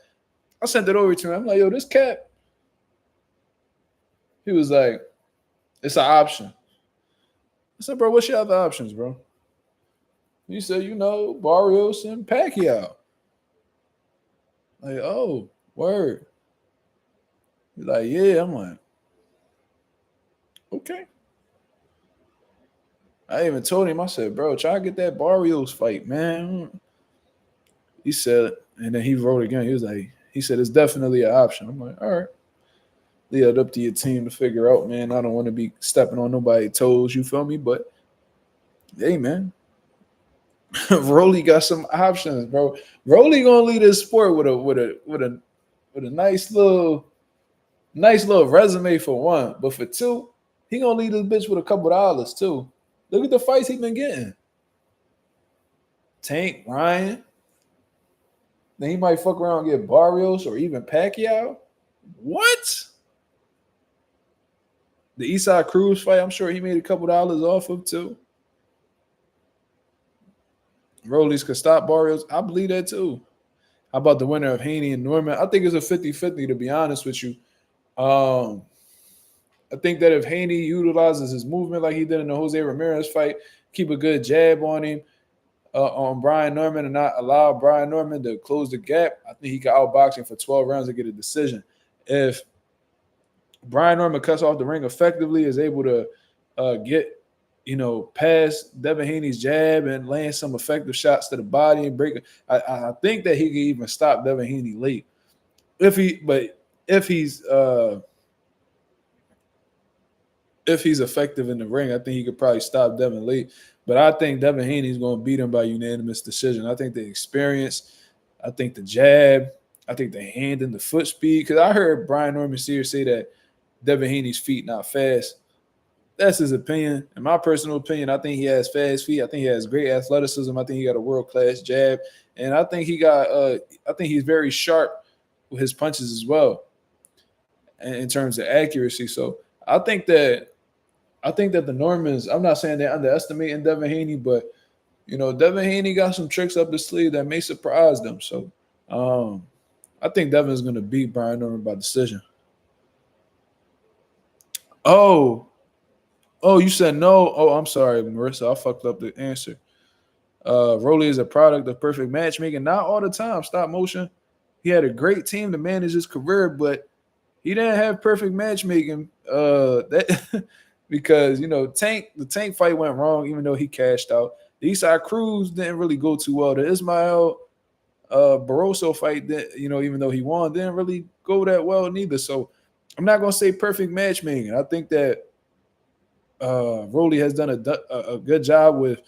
I sent it over to him. I'm like, yo, this cat. He was like, it's an option. I said, bro, what's your other options, bro? He said, Barrios and Pacquiao. Like, oh, word. He's like, yeah. I'm like, okay. I even told him, I said, bro, try to get that Barrios fight, man. He said, and then he wrote again. He was like, he said, it's definitely an option. I'm like, all right. Leave it up to your team to figure out, man. I don't want to be stepping on nobody's toes, you feel me? But hey, man, Rolly got some options, bro. Rolly gonna lead this sport with a nice little resume for one. But for two, he gonna lead this bitch with a couple dollars too. Look at the fights he been getting. Tank, Ryan. Then he might fuck around and get Barrios or even Pacquiao. What? The Eastside Cruz fight, I'm sure he made a couple dollars off of too. Rollies could stop Barrios. I believe that too. How about the winner of Haney and Norman? I think it's a 50-50, to be honest with you. I think that if Haney utilizes his movement like he did in the Jose Ramirez fight, keep a good jab on him, on Brian Norman, and not allow Brian Norman to close the gap, I think he could outbox him for 12 rounds and get a decision. If Brian Norman cuts off the ring effectively, is able to get, past Devin Haney's jab and land some effective shots to the body and break it, I think that he can even stop Devin Haney late. If he's effective in the ring, I think he could probably stop Devin late. But I think Devin Haney's going to beat him by unanimous decision. I think the experience, I think the jab, I think the hand and the foot speed. Because I heard Brian Norman Sears say that Devin Haney's feet not fast. That's his opinion. In my personal opinion, I think he has fast feet. I think he has great athleticism. I think he got a world-class jab. And I think I think he's very sharp with his punches as well in terms of accuracy. So I think that the Normans, I'm not saying they're underestimating Devin Haney, but Devin Haney got some tricks up his sleeve that may surprise them. So I think Devin's gonna beat Brian Norman by decision. Oh, you said no. Oh, I'm sorry, Marissa. I fucked up the answer. Rolly is a product of perfect matchmaking. Not all the time. Stop motion. He had a great team to manage his career, but he didn't have perfect matchmaking. Because the Tank fight went wrong, even though he cashed out. The Eastside Cruz didn't really go too well. The Ismael Barroso fight, even though he won, didn't really go that well neither. So I'm not gonna say perfect matchmaking. I think that Rolly has done a good job with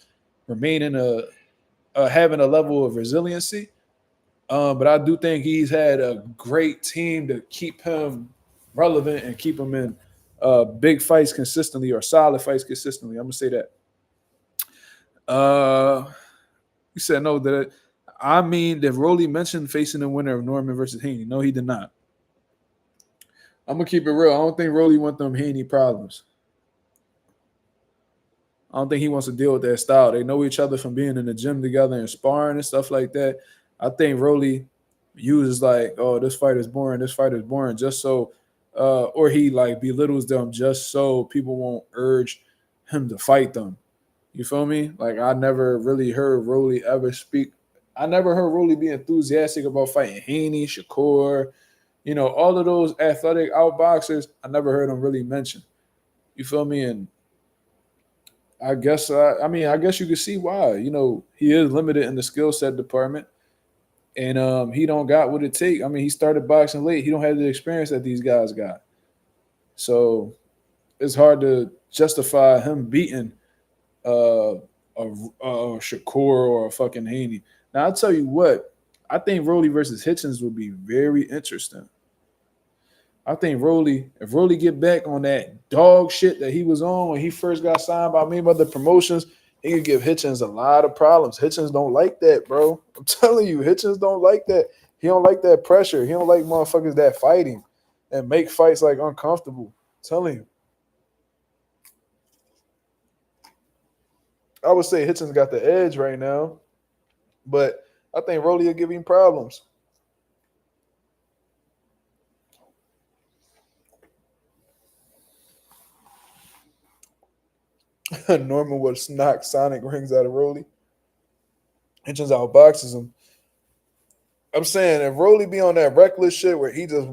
remaining having a level of resiliency. But I do think he's had a great team to keep him relevant and keep him in big fights consistently or solid fights consistently. I'm gonna say that. You said no. That I mean, did Rolly mention facing the winner of Norman versus Haney? No, he did not. I'm gonna keep it real. I don't think Rolly want them Haney problems. I don't think he wants to deal with that style. They know each other from being in the gym together and sparring and stuff like that. I think Rolly uses like, oh, this fight is boring, just so, or he like belittles them just so people won't urge him to fight them. You feel me? Like I never really heard Rolly ever speak. I never heard Rolly be enthusiastic about fighting Haney, Shakur, all of those athletic outboxers. I never heard him really mention. You feel me? And I guess you can see why. He is limited in the skill set department, and he don't got what it take. I mean, he started boxing late. He don't have the experience that these guys got, so it's hard to justify him beating a Shakur or a fucking Haney. Now I'll tell you what, I think Rolly versus Hitchens would be very interesting. I think if Rolly get back on that dog shit that he was on when he first got signed by Mayweather Promotions, he could give Hitchens a lot of problems. Hitchens don't like that, bro. I'm telling you, Hitchens don't like that. He don't like that pressure. He don't like motherfuckers that fight him and make fights like uncomfortable. I'm telling you. I would say Hitchens got the edge right now, but I think Rolly will give him problems. Norman would knock Sonic rings out of Rolly. Hitchens outboxes him. I'm saying if Rolly be on that reckless shit where he just,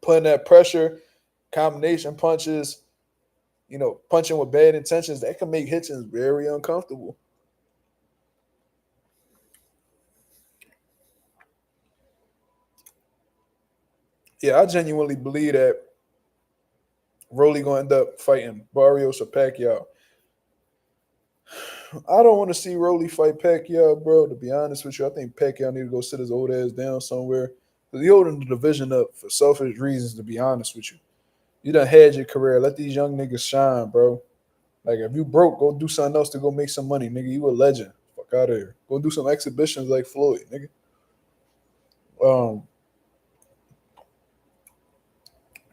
putting that pressure, combination punches, punching with bad intentions, that can make Hitchens very uncomfortable. Yeah, I genuinely believe that Rolly gonna end up fighting Barrios or Pacquiao. I don't want to see Rolly fight Pacquiao, bro. To be honest with you, I think Pacquiao need to go sit his old ass down somewhere. Because he holding the division up for selfish reasons, to be honest with you. You done had your career. Let these young niggas shine, bro. Like, if you broke, go do something else to go make some money, nigga. You a legend. Fuck out of here. Go do some exhibitions like Floyd, nigga. Um,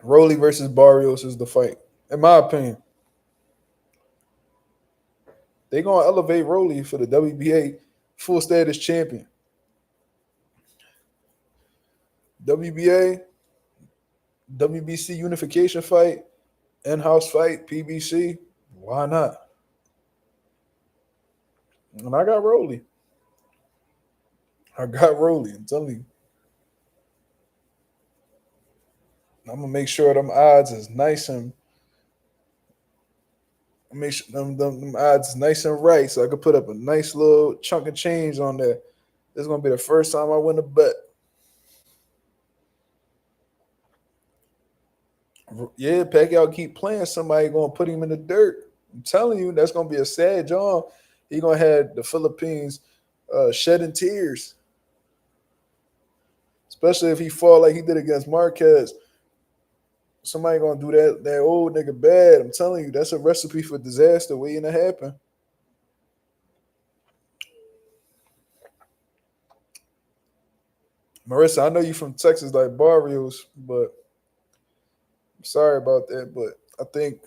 Rolly versus Barrios is the fight, in my opinion. They gonna elevate Rolly for the WBA full status champion. WBA, WBC unification fight, in-house fight, PBC. Why not? And I got Rolly. I'm telling you. I'm gonna make sure them odds is nice and make sure them odds is nice and right, so I could put up a nice little chunk of change on there. This is gonna be the first time I win a bet. Yeah, Pacquiao keep playing. Somebody gonna put him in the dirt. I'm telling you, that's gonna be a sad job. He gonna have the Philippines shedding tears, especially if he fall like he did against Marquez. Somebody gonna do that old nigga bad. I'm telling you, that's a recipe for disaster waiting to happen. Marissa, I know you from Texas like Barrios, but I'm sorry about that. But I think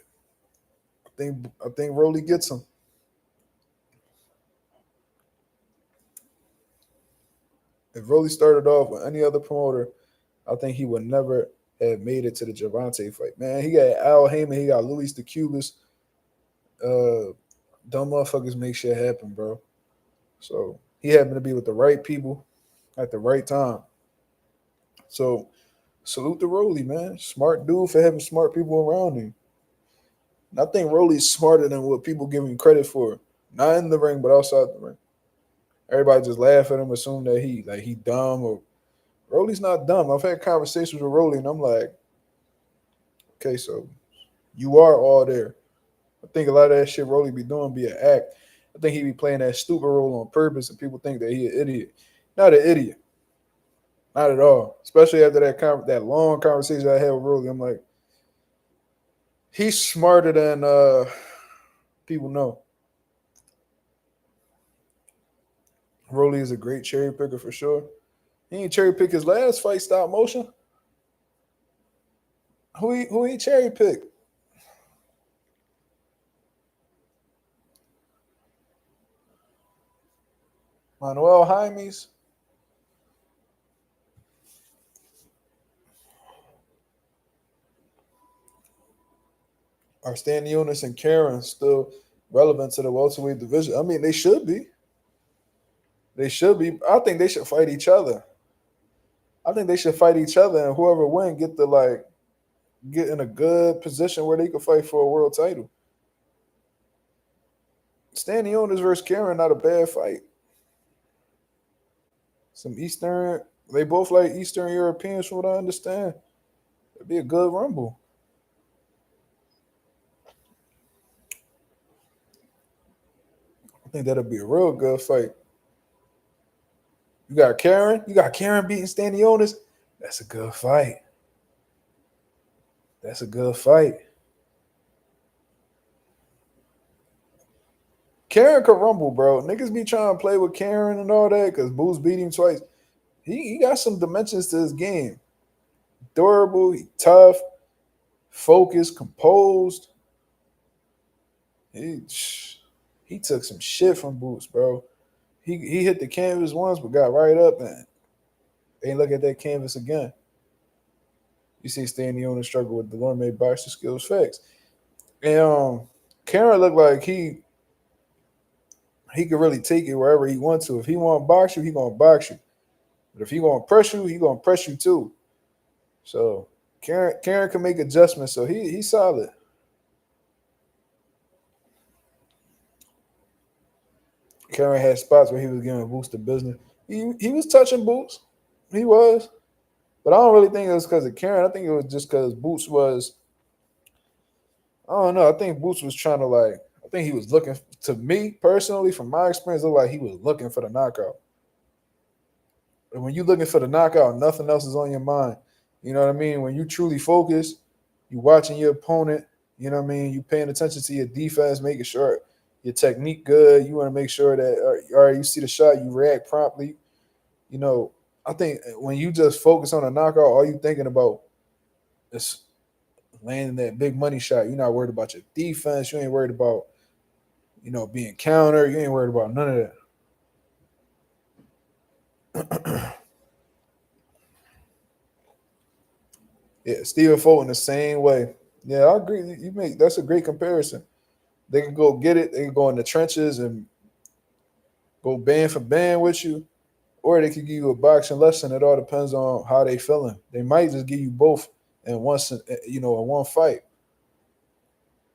Rolly gets him. If Rolly started off with any other promoter, I think he would never have made it to the Javante fight. Man, he got Al Heyman, he got Luis de Cubas. Dumb motherfuckers make shit happen, bro. So he happened to be with the right people at the right time. So salute to Rolly, man. Smart dude for having smart people around him. And I think Rolly's smarter than what people give him credit for. Not in the ring, but outside the ring. Everybody just laugh at him, assume that he dumb or Rolly's not dumb. I've had conversations with Rolly, and I'm like, okay, so you are all there. I think a lot of that shit Rolly be doing be an act. I think he be playing that stupid role on purpose, and people think that he an idiot. Not an idiot, not at all. Especially after that long conversation I had with Rolly, I'm like, he's smarter than people know. Rolly is a great cherry picker for sure. He ain't cherry pick his last fight, stop motion. Who he cherry pick? Manuel Jaimes. Are Stanionis and Karen still relevant to the welterweight division? I mean, they should be. They should be. I think they should fight each other. I think they should fight each other, and whoever win get in a good position where they can fight for a world title. Stanionis versus Karen, not a bad fight. Some Eastern, they both like Eastern Europeans, from what I understand. It'd be a good rumble. I think that'll be a real good fight. You got Karen beating Stanionis. That's a good fight. That's a good fight. Karen could rumble, bro. Niggas be trying to play with Karen and all that because Boo's beat him twice. He got some dimensions to his game. Durable, he tough, focused, composed. He took some shit from Boots, bro. He hit the canvas once, but got right up and ain't look at that canvas again. You see Stanionis struggle with the gourmet boxing skills facts. And Karen looked like he could really take it wherever he wants to. If he want to box you, he gonna box you. But if he gonna press you, he gonna press you too. So Karen can make adjustments. So he's solid. Karen had spots where he was giving Boots the business. He was touching Boots. He was. But I don't really think it was because of Karen. I think it was just because Boots was, I don't know. I think Boots was trying to I think he was looking, to me personally, from my experience, it looked like he was looking for the knockout. And when you're looking for the knockout, nothing else is on your mind. You know what I mean? When you truly focus, you watching your opponent, you know what I mean? You paying attention to your defense, making sure your technique good. You want to make sure that, all right, you see the shot, you react promptly. You know, I think when you just focus on a knockout, all you thinking about is landing that big money shot. You're not worried about your defense. You ain't worried about, being countered. You ain't worried about none of that. Yeah, Stephen Fulton the same way. Yeah, I agree. That's a great comparison. They can go get it. They can go in the trenches and go band for band with you, or they could give you a boxing lesson. It all depends on how they feeling. They might just give you both in in one fight.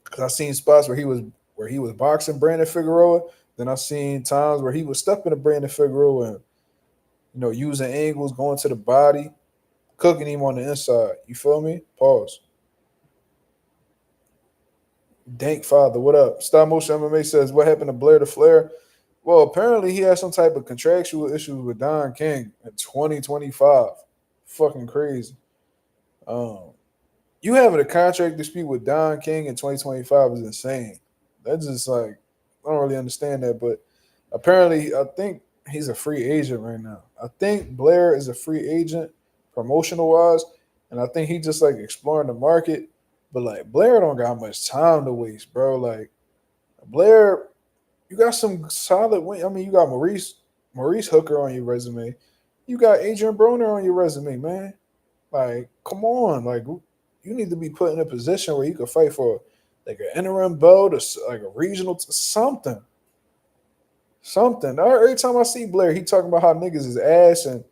Because I seen spots where he was boxing Brandon Figueroa. Then I seen times where he was stepping to Brandon Figueroa and using angles, going to the body, cooking him on the inside. You feel me? Pause. Dank Father, what up? Stop Motion MMA says, what happened to Blair the Flair? Well, apparently he had some type of contractual issues with Don King in 2025. Fucking crazy. You having a contract dispute with Don King in 2025 is insane. That's just I don't really understand that. But apparently, I think he's a free agent right now. I think Blair is a free agent, promotional wise, and I think he just exploring the market. But Blair don't got much time to waste, bro. Blair, you got some solid win. I mean, you got Maurice Hooker on your resume. You got Adrian Broner on your resume, man. Come on. You need to be put in a position where you can fight for an interim belt or a regional something. Something. Every time I see Blair, he talking about how niggas is ass and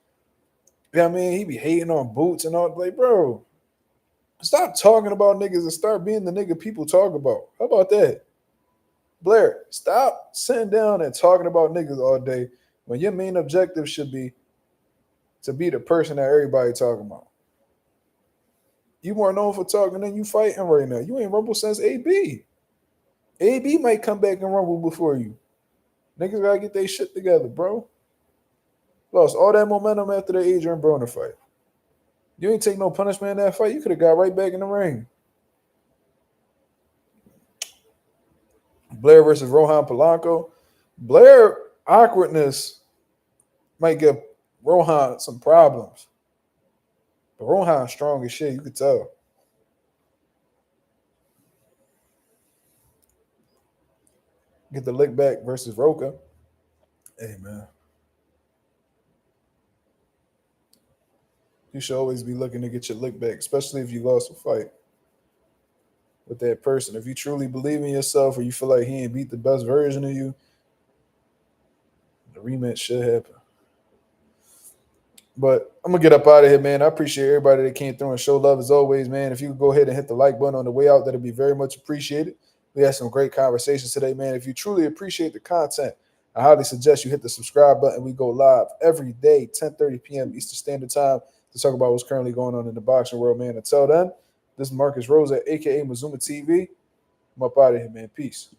he be hating on Boots and all. Bro, stop talking about niggas and start being the nigga people talk about. How about that? Blair, stop sitting down and talking about niggas all day when your main objective should be to be the person that everybody talking about. You more known for talking than you fighting right now. You ain't rumble since AB. AB might come back and rumble before you. Niggas gotta get their shit together, bro. Lost all that momentum after the Adrian Broner fight. You ain't take no punishment in that fight. You could have got right back in the ring. Blair versus Rohan Polanco. Blair awkwardness might give Rohan some problems. But Rohan's strong as shit, you could tell. Get the lick back versus Roca. Hey, man. You should always be looking to get your lick back, especially if you lost a fight with that person. If you truly believe in yourself or you feel like he ain't beat the best version of you, the rematch should happen. But I'm going to get up out of here, man. I appreciate everybody that came through and show love as always, man. If you could go ahead and hit the like button on the way out, that'd be very much appreciated. We had some great conversations today, man. If you truly appreciate the content, I highly suggest you hit the subscribe button. We go live every day, 10:30 p.m. Eastern Standard Time, to talk about what's currently going on in the boxing world, man. Until then, this is Marcus Rosa, a.k.a. Mazuma TV. I'm up out of here, man. Peace.